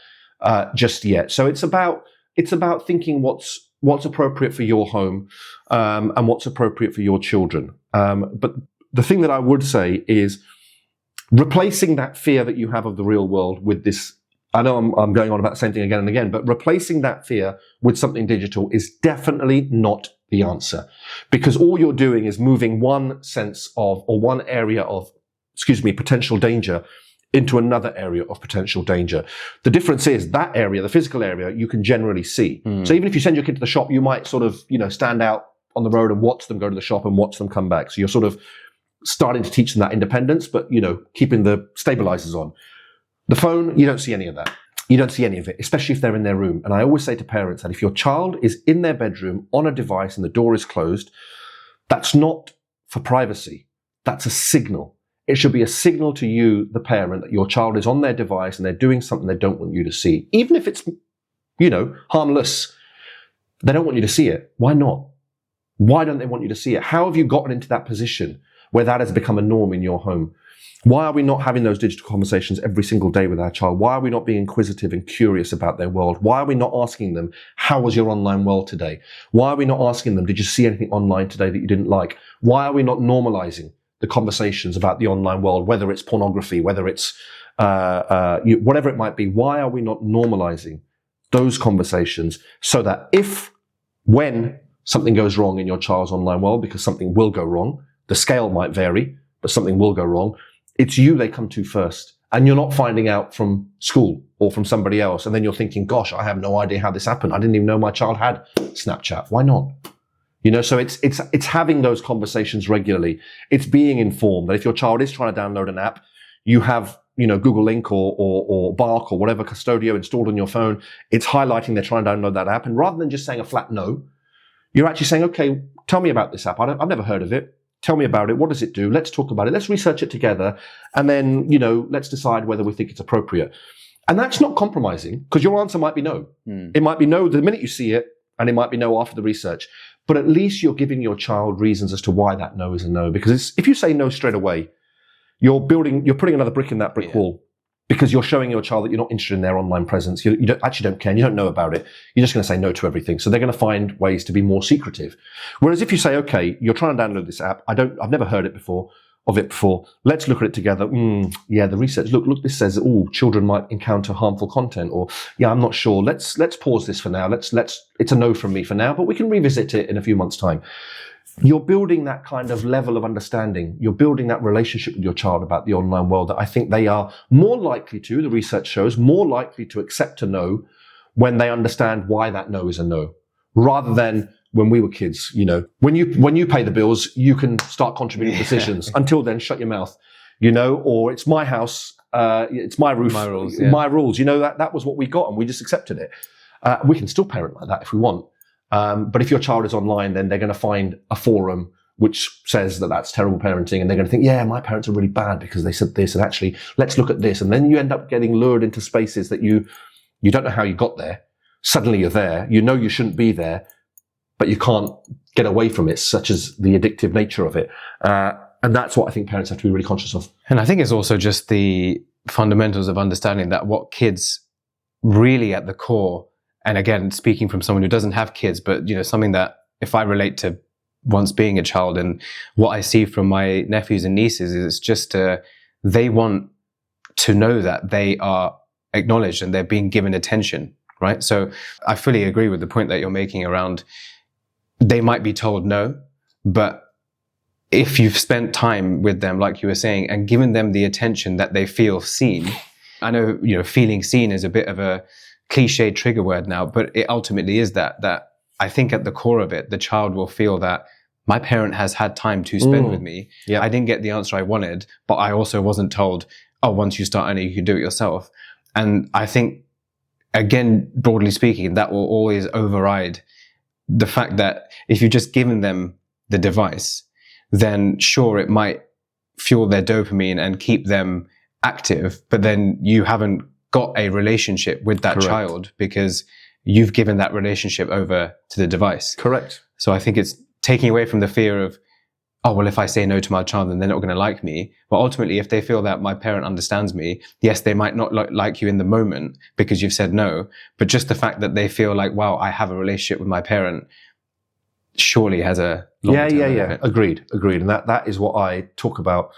just yet. So it's about thinking what's what's appropriate for your home, and what's appropriate for your children. But the thing that I would say is replacing that fear that you have of the real world with this. I know I'm going on about the same thing again and again, but replacing that fear with something digital is definitely not the answer, because all you're doing is moving one sense of, or one area of, potential danger into another area of potential danger. The difference is that area, the physical area, you can generally see. So even if you send your kid to the shop, you might sort of, stand out on the road and watch them go to the shop and watch them come back. So you're sort of starting to teach them that independence, but, keeping the stabilizers on. The phone, you don't see any of that. You don't see any of it, especially if they're in their room. And I always say to parents that if your child is in their bedroom on a device and the door is closed, that's not for privacy. That's a signal. It should be a signal to you, the parent, that your child is on their device and they're doing something they don't want you to see. Even if it's, harmless, they don't want you to see it. Why not? Why don't they want you to see it? How have you gotten into that position where that has become a norm in your home? Why are we not having those digital conversations every single day with our child? Why are we not being inquisitive and curious about their world? Why are we not asking them, how was your online world today? Why are we not asking them, did you see anything online today that you didn't like? Why are we not normalizing the conversations about the online world, whether it's pornography, whether it's whatever it might be? Why are we not normalizing those conversations so that when something goes wrong in your child's online world, because something will go wrong, the scale might vary, but something will go wrong, it's you they come to first. And you're not finding out from school or from somebody else. And then you're thinking, gosh, I have no idea how this happened. I didn't even know my child had Snapchat. Why not? So it's having those conversations regularly. It's being informed that if your child is trying to download an app, you have, Google Link or Bark or whatever Custodio installed on your phone. It's highlighting they're trying to download that app. And rather than just saying a flat no, you're actually saying, okay, tell me about this app. I've never heard of it. Tell me about it. What does it do? Let's talk about it. Let's research it together. And then, let's decide whether we think it's appropriate. And that's not compromising, because your answer might be no. It might be no the minute you see it, and it might be no after the research. But at least you're giving your child reasons as to why that no is a no. Because if you say no straight away, you're putting another brick in that brick wall, because you're showing your child that you're not interested in their online presence. You don't care, and you don't know about it. You're just going to say no to everything. So they're going to find ways to be more secretive. Whereas if you say, okay, you're trying to download this app. I've never heard of it before. Let's look at it together. The research. Look, this says, children might encounter harmful content, or I'm not sure. Let's pause this for now. It's a no from me for now, but we can revisit it in a few months' time. You're building that kind of level of understanding. You're building that relationship with your child about the online world that I think they are more likely to, the research shows, more likely to accept a no when they understand why that no is a no, rather than when we were kids. When you pay the bills, you can start contributing decisions. Until then, shut your mouth, or it's my house, it's my roof, my rules. My rules. That was what we got and we just accepted it. We can still parent like that if we want. But if your child is online, then they're going to find a forum which says that that's terrible parenting, and they're going to think, yeah, my parents are really bad because they said this, and actually, let's look at this. And then you end up getting lured into spaces that you don't know how you got there. Suddenly you're there. You shouldn't be there, but you can't get away from it, such as the addictive nature of it. And that's what I think parents have to be really conscious of. And I think it's also just the fundamentals of understanding that what kids really at the core, and again, speaking from someone who doesn't have kids, but something that if I relate to once being a child, and what I see from my nephews and nieces is just they want to know that they are acknowledged and they're being given attention, right? So I fully agree with the point that you're making around they might be told no, but if you've spent time with them, like you were saying, and given them the attention that they feel seen, I know, feeling seen is a bit of a cliched trigger word now, but it ultimately is that I think at the core of it, the child will feel that my parent has had time to spend with me. Yep. I didn't get the answer I wanted, but I also wasn't told, once you start earning, you can do it yourself. And I think, again, broadly speaking, that will always override the fact that if you've just given them the device, then sure, it might fuel their dopamine and keep them active, but then you haven't got a relationship with that child because you've given that relationship over to the device. Correct. So I think it's taking away from the fear of, oh, well, if I say no to my child, then they're not going to like me. But ultimately, if they feel that my parent understands me, yes, they might not like you in the moment because you've said no. But just the fact that they feel like, wow, I have a relationship with my parent, surely has a long-term benefit. Agreed. And that is what I talk about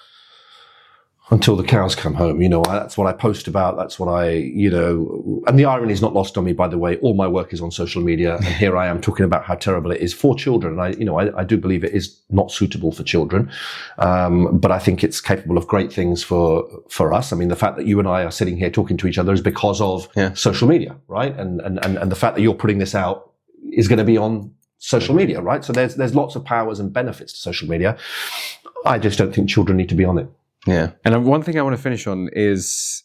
until the cows come home. That's what I post about. That's what and the irony is not lost on me, by the way. All my work is on social media, and here I am talking about how terrible it is for children. And I do believe it is not suitable for children. But I think it's capable of great things for us. I mean, the fact that you and I are sitting here talking to each other is because of social media, right? And the fact that you're putting this out is going to be on social media, right? So there's lots of powers and benefits to social media. I just don't think children need to be on it. Yeah. And one thing I want to finish on is,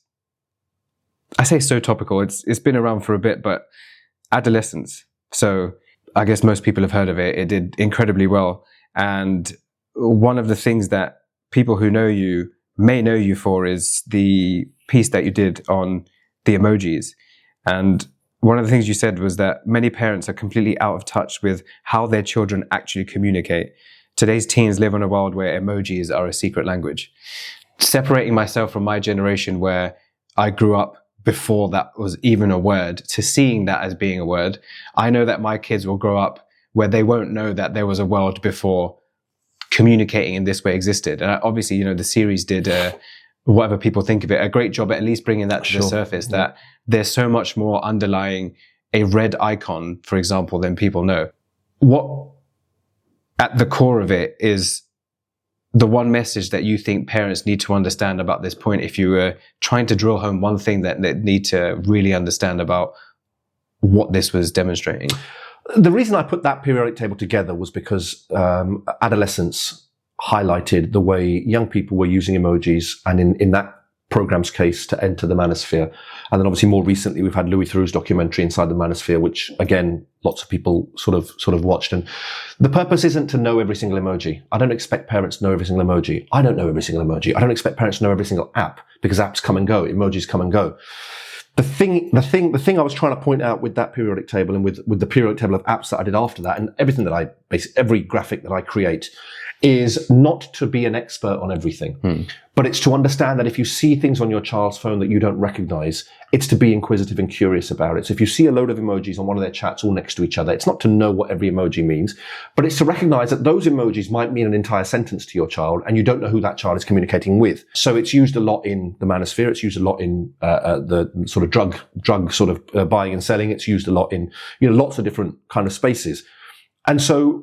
I say so topical, it's been around for a bit, but adolescence. So I guess most people have heard of it. It did incredibly well. And one of the things that people who know you may know you for is the piece that you did on the emojis. And one of the things you said was that many parents are completely out of touch with how their children actually communicate. Today's teens live in a world where emojis are a secret language. Separating myself from my generation, where I grew up before that was even a word, to seeing that as being a word, I know that my kids will grow up where they won't know that there was a world before communicating in this way existed. And obviously, the series did, whatever people think of it, a great job at least bringing that to the surface, that there's so much more underlying a red icon, for example, than people know. What at the core of it is the one message that you think parents need to understand about this point, if you were trying to drill home one thing that they need to really understand about what this was demonstrating? The reason I put that periodic table together was because adolescence highlighted the way young people were using emojis, and in that program's case, to enter the manosphere. And then obviously more recently, we've had Louis Theroux's documentary Inside the Manosphere, which again, lots of people sort of watched. And the purpose isn't to know every single emoji. I don't expect parents to know every single emoji. I don't know every single emoji. I don't expect parents to know every single app, because apps come and go, emojis come and go. The thing I was trying to point out with that periodic table, and with the periodic table of apps that I did after that, and everything that every graphic that I create, is not to be an expert on everything, but it's to understand that if you see things on your child's phone that you don't recognize, it's to be inquisitive and curious about it. So if you see a load of emojis on one of their chats all next to each other, it's not to know what every emoji means, but it's to recognize that those emojis might mean an entire sentence to your child, and you don't know who that child is communicating with. So it's used a lot in the manosphere. It's used a lot in the sort of drug sort of buying and selling. It's used a lot in lots of different kind of spaces. And so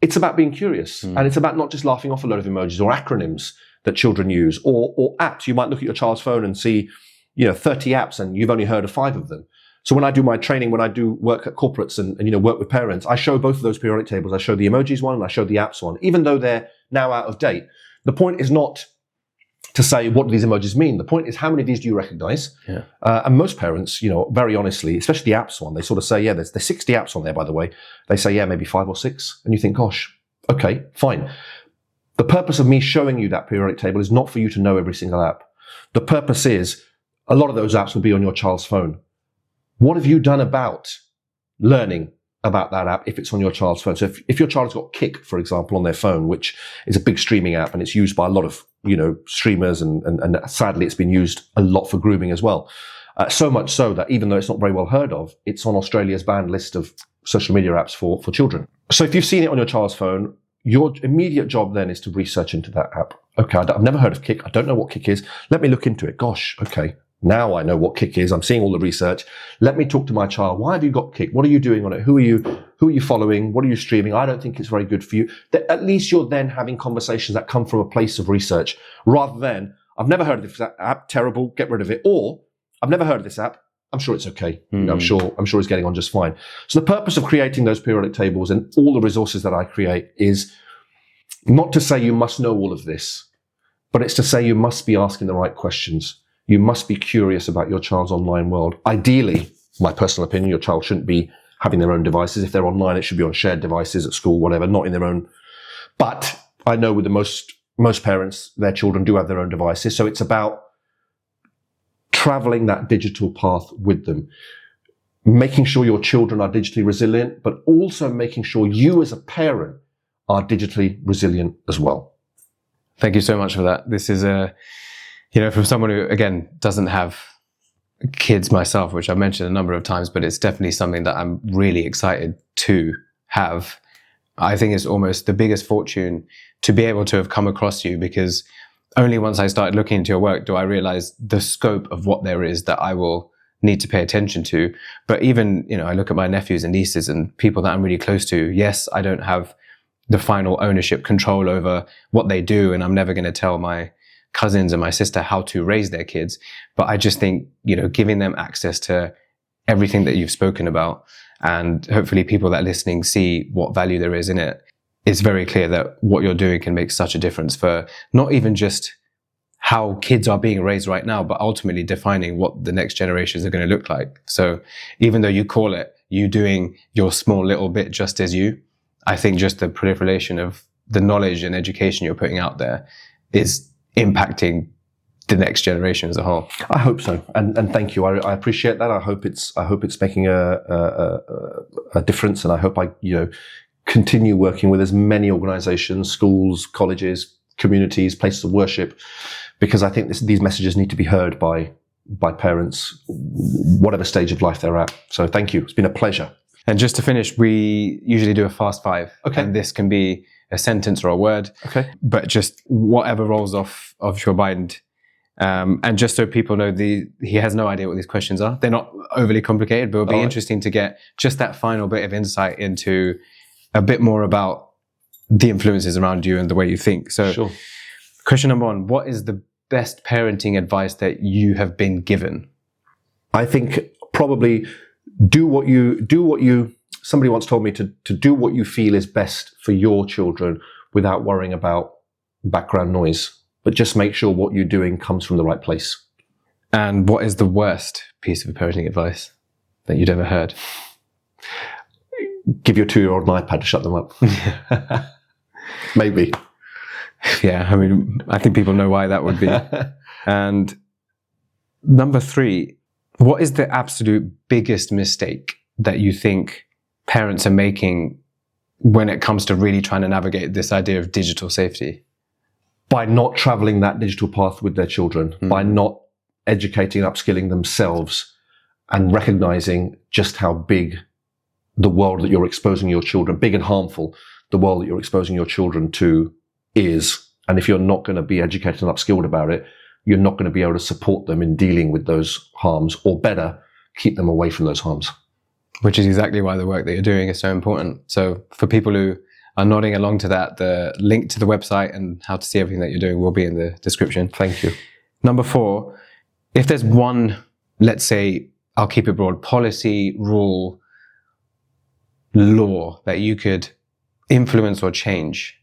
it's about being curious, and it's about not just laughing off a load of emojis or acronyms that children use, or apps. You might look at your child's phone and see, 30 apps, and you've only heard of 5 of them. So when I do my training, when I do work at corporates and work with parents, I show both of those periodic tables. I show the emojis one and I show the apps one, even though they're now out of date. The point is not to say, what do these emojis mean? The point is, how many of these do you recognize? Yeah. And most parents, very honestly, especially the apps one, they sort of say, yeah, there's 60 apps on there, by the way. They say, yeah, maybe 5 or 6. And you think, gosh, okay, fine. The purpose of me showing you that periodic table is not for you to know every single app. The purpose is, a lot of those apps will be on your child's phone. What have you done about learning about that app if it's on your child's phone? So if your child's got Kick, for example, on their phone, which is a big streaming app, and it's used by a lot of, streamers, and sadly it's been used a lot for grooming as well. So much so that even though it's not very well heard of, it's on Australia's banned list of social media apps for children. So if you've seen it on your child's phone, your immediate job then is to research into that app. Okay, I've never heard of Kick. I don't know what Kick is. Let me look into it. Gosh, okay. Now I know what Kick is. I'm seeing all the research. Let me talk to my child. Why have you got Kick? What are you doing on it? Who are you following? What are you streaming? I don't think it's very good for you. At least you're then having conversations that come from a place of research, rather than, I've never heard of this app, terrible, get rid of it. Or, I've never heard of this app, I'm sure it's okay. I'm sure it's getting on just fine. So the purpose of creating those periodic tables and all the resources that I create is not to say you must know all of this, but it's to say you must be asking the right questions. You must be curious about your child's online world. Ideally, my personal opinion, your child shouldn't be having their own devices. If they're online, it should be on shared devices at school, whatever, not in their own. But I know with the most parents, their children do have their own devices. So it's about traveling that digital path with them, making sure your children are digitally resilient, but also making sure you as a parent are digitally resilient as well. Thank you so much for that. This is from someone who, again, doesn't have kids myself, which I've mentioned a number of times, but it's definitely something that I'm really excited to have. I think it's almost the biggest fortune to be able to have come across you, because only once I started looking into your work do I realize the scope of what there is that I will need to pay attention to. But even, I look at my nephews and nieces and people that I'm really close to. Yes, I don't have the final ownership control over what they do, and I'm never going to tell my cousins and my sister how to raise their kids. But I just think, giving them access to everything that you've spoken about, and hopefully people that are listening see what value there is in it, it's very clear that what you're doing can make such a difference for not even just how kids are being raised right now, but ultimately defining what the next generations are going to look like. So even though you call it you doing your small little bit just as you, I think just the proliferation of the knowledge and education you're putting out there is impacting the next generation as a whole. I hope so, and thank you. I appreciate that. I hope it's making a difference, and I hope I continue working with as many organisations, schools, colleges, communities, places of worship, because I think these messages need to be heard by parents, whatever stage of life they're at. So thank you. It's been a pleasure. And just to finish, we usually do a fast five. Okay. And this can be a sentence or a word. Okay. But just whatever rolls off your mind. And just so people know, he has no idea what these questions are. They're not overly complicated, but it'll be interesting to get just that final bit of insight into a bit more about the influences around you and the way you think. So sure. Question number 1, what is the best parenting advice that you have been given? I think probably somebody once told me to do what you feel is best for your children without worrying about background noise, but just make sure what you're doing comes from the right place. And what is the worst piece of parenting advice that you'd ever heard? Give your 2-year-old an iPad to shut them up. Maybe. Yeah, I mean, I think people know why that would be. And number 3, what is the absolute biggest mistake that you think parents are making when it comes to really trying to navigate this idea of digital safety? By not traveling that digital path with their children, by not educating and upskilling themselves, and recognizing just how big the world that you're exposing your children, big and harmful, the world that you're exposing your children to is. And if you're not going to be educated and upskilled about it, you're not going to be able to support them in dealing with those harms, or better, keep them away from those harms. Which is exactly why the work that you're doing is so important. So for people who are nodding along to that, the link to the website and how to see everything that you're doing will be in the description. Thank you. Number 4, if there's one, let's say, I'll keep it broad, policy, rule, law that you could influence or change,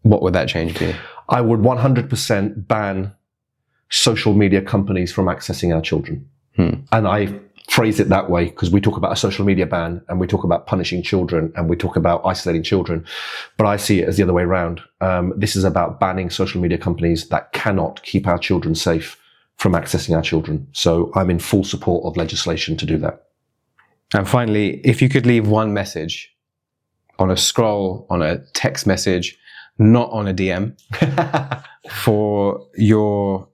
what would that change be? I would 100% ban social media companies from accessing our children. And I phrase it that way because we talk about a social media ban, and we talk about punishing children, and we talk about isolating children. But I see it as the other way around. This is about banning social media companies that cannot keep our children safe from accessing our children. So I'm in full support of legislation to do that. And finally, if you could leave one message on a scroll, on a text message, not on a DM, for your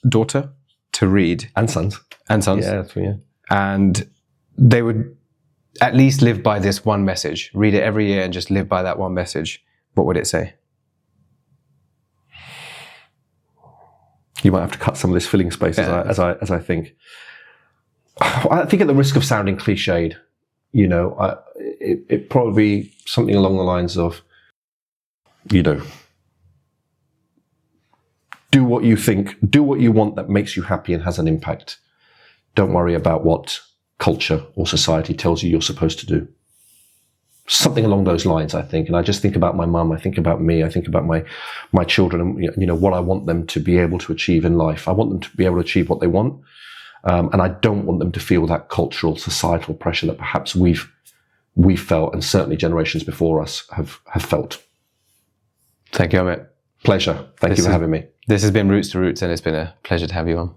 daughter to read. And sons. And sons. Yeah, that's yeah. And they would at least live by this one message. Read it every year and just live by that one message. What would it say? You might have to cut some of this filling space as I think. I think at the risk of sounding cliched, it probably something along the lines of, do what you think, do what you want that makes you happy and has an impact. Don't worry about what culture or society tells you you're supposed to do. Something along those lines, I think. And I just think about my mum, I think about me, I think about my children, and what I want them to be able to achieve in life. I want them to be able to achieve what they want. And I don't want them to feel that cultural, societal pressure that perhaps we've felt, and certainly generations before us have felt. Thank you, Amit. Pleasure. Thank you for having me. This has been Roots to Roots, and it's been a pleasure to have you on.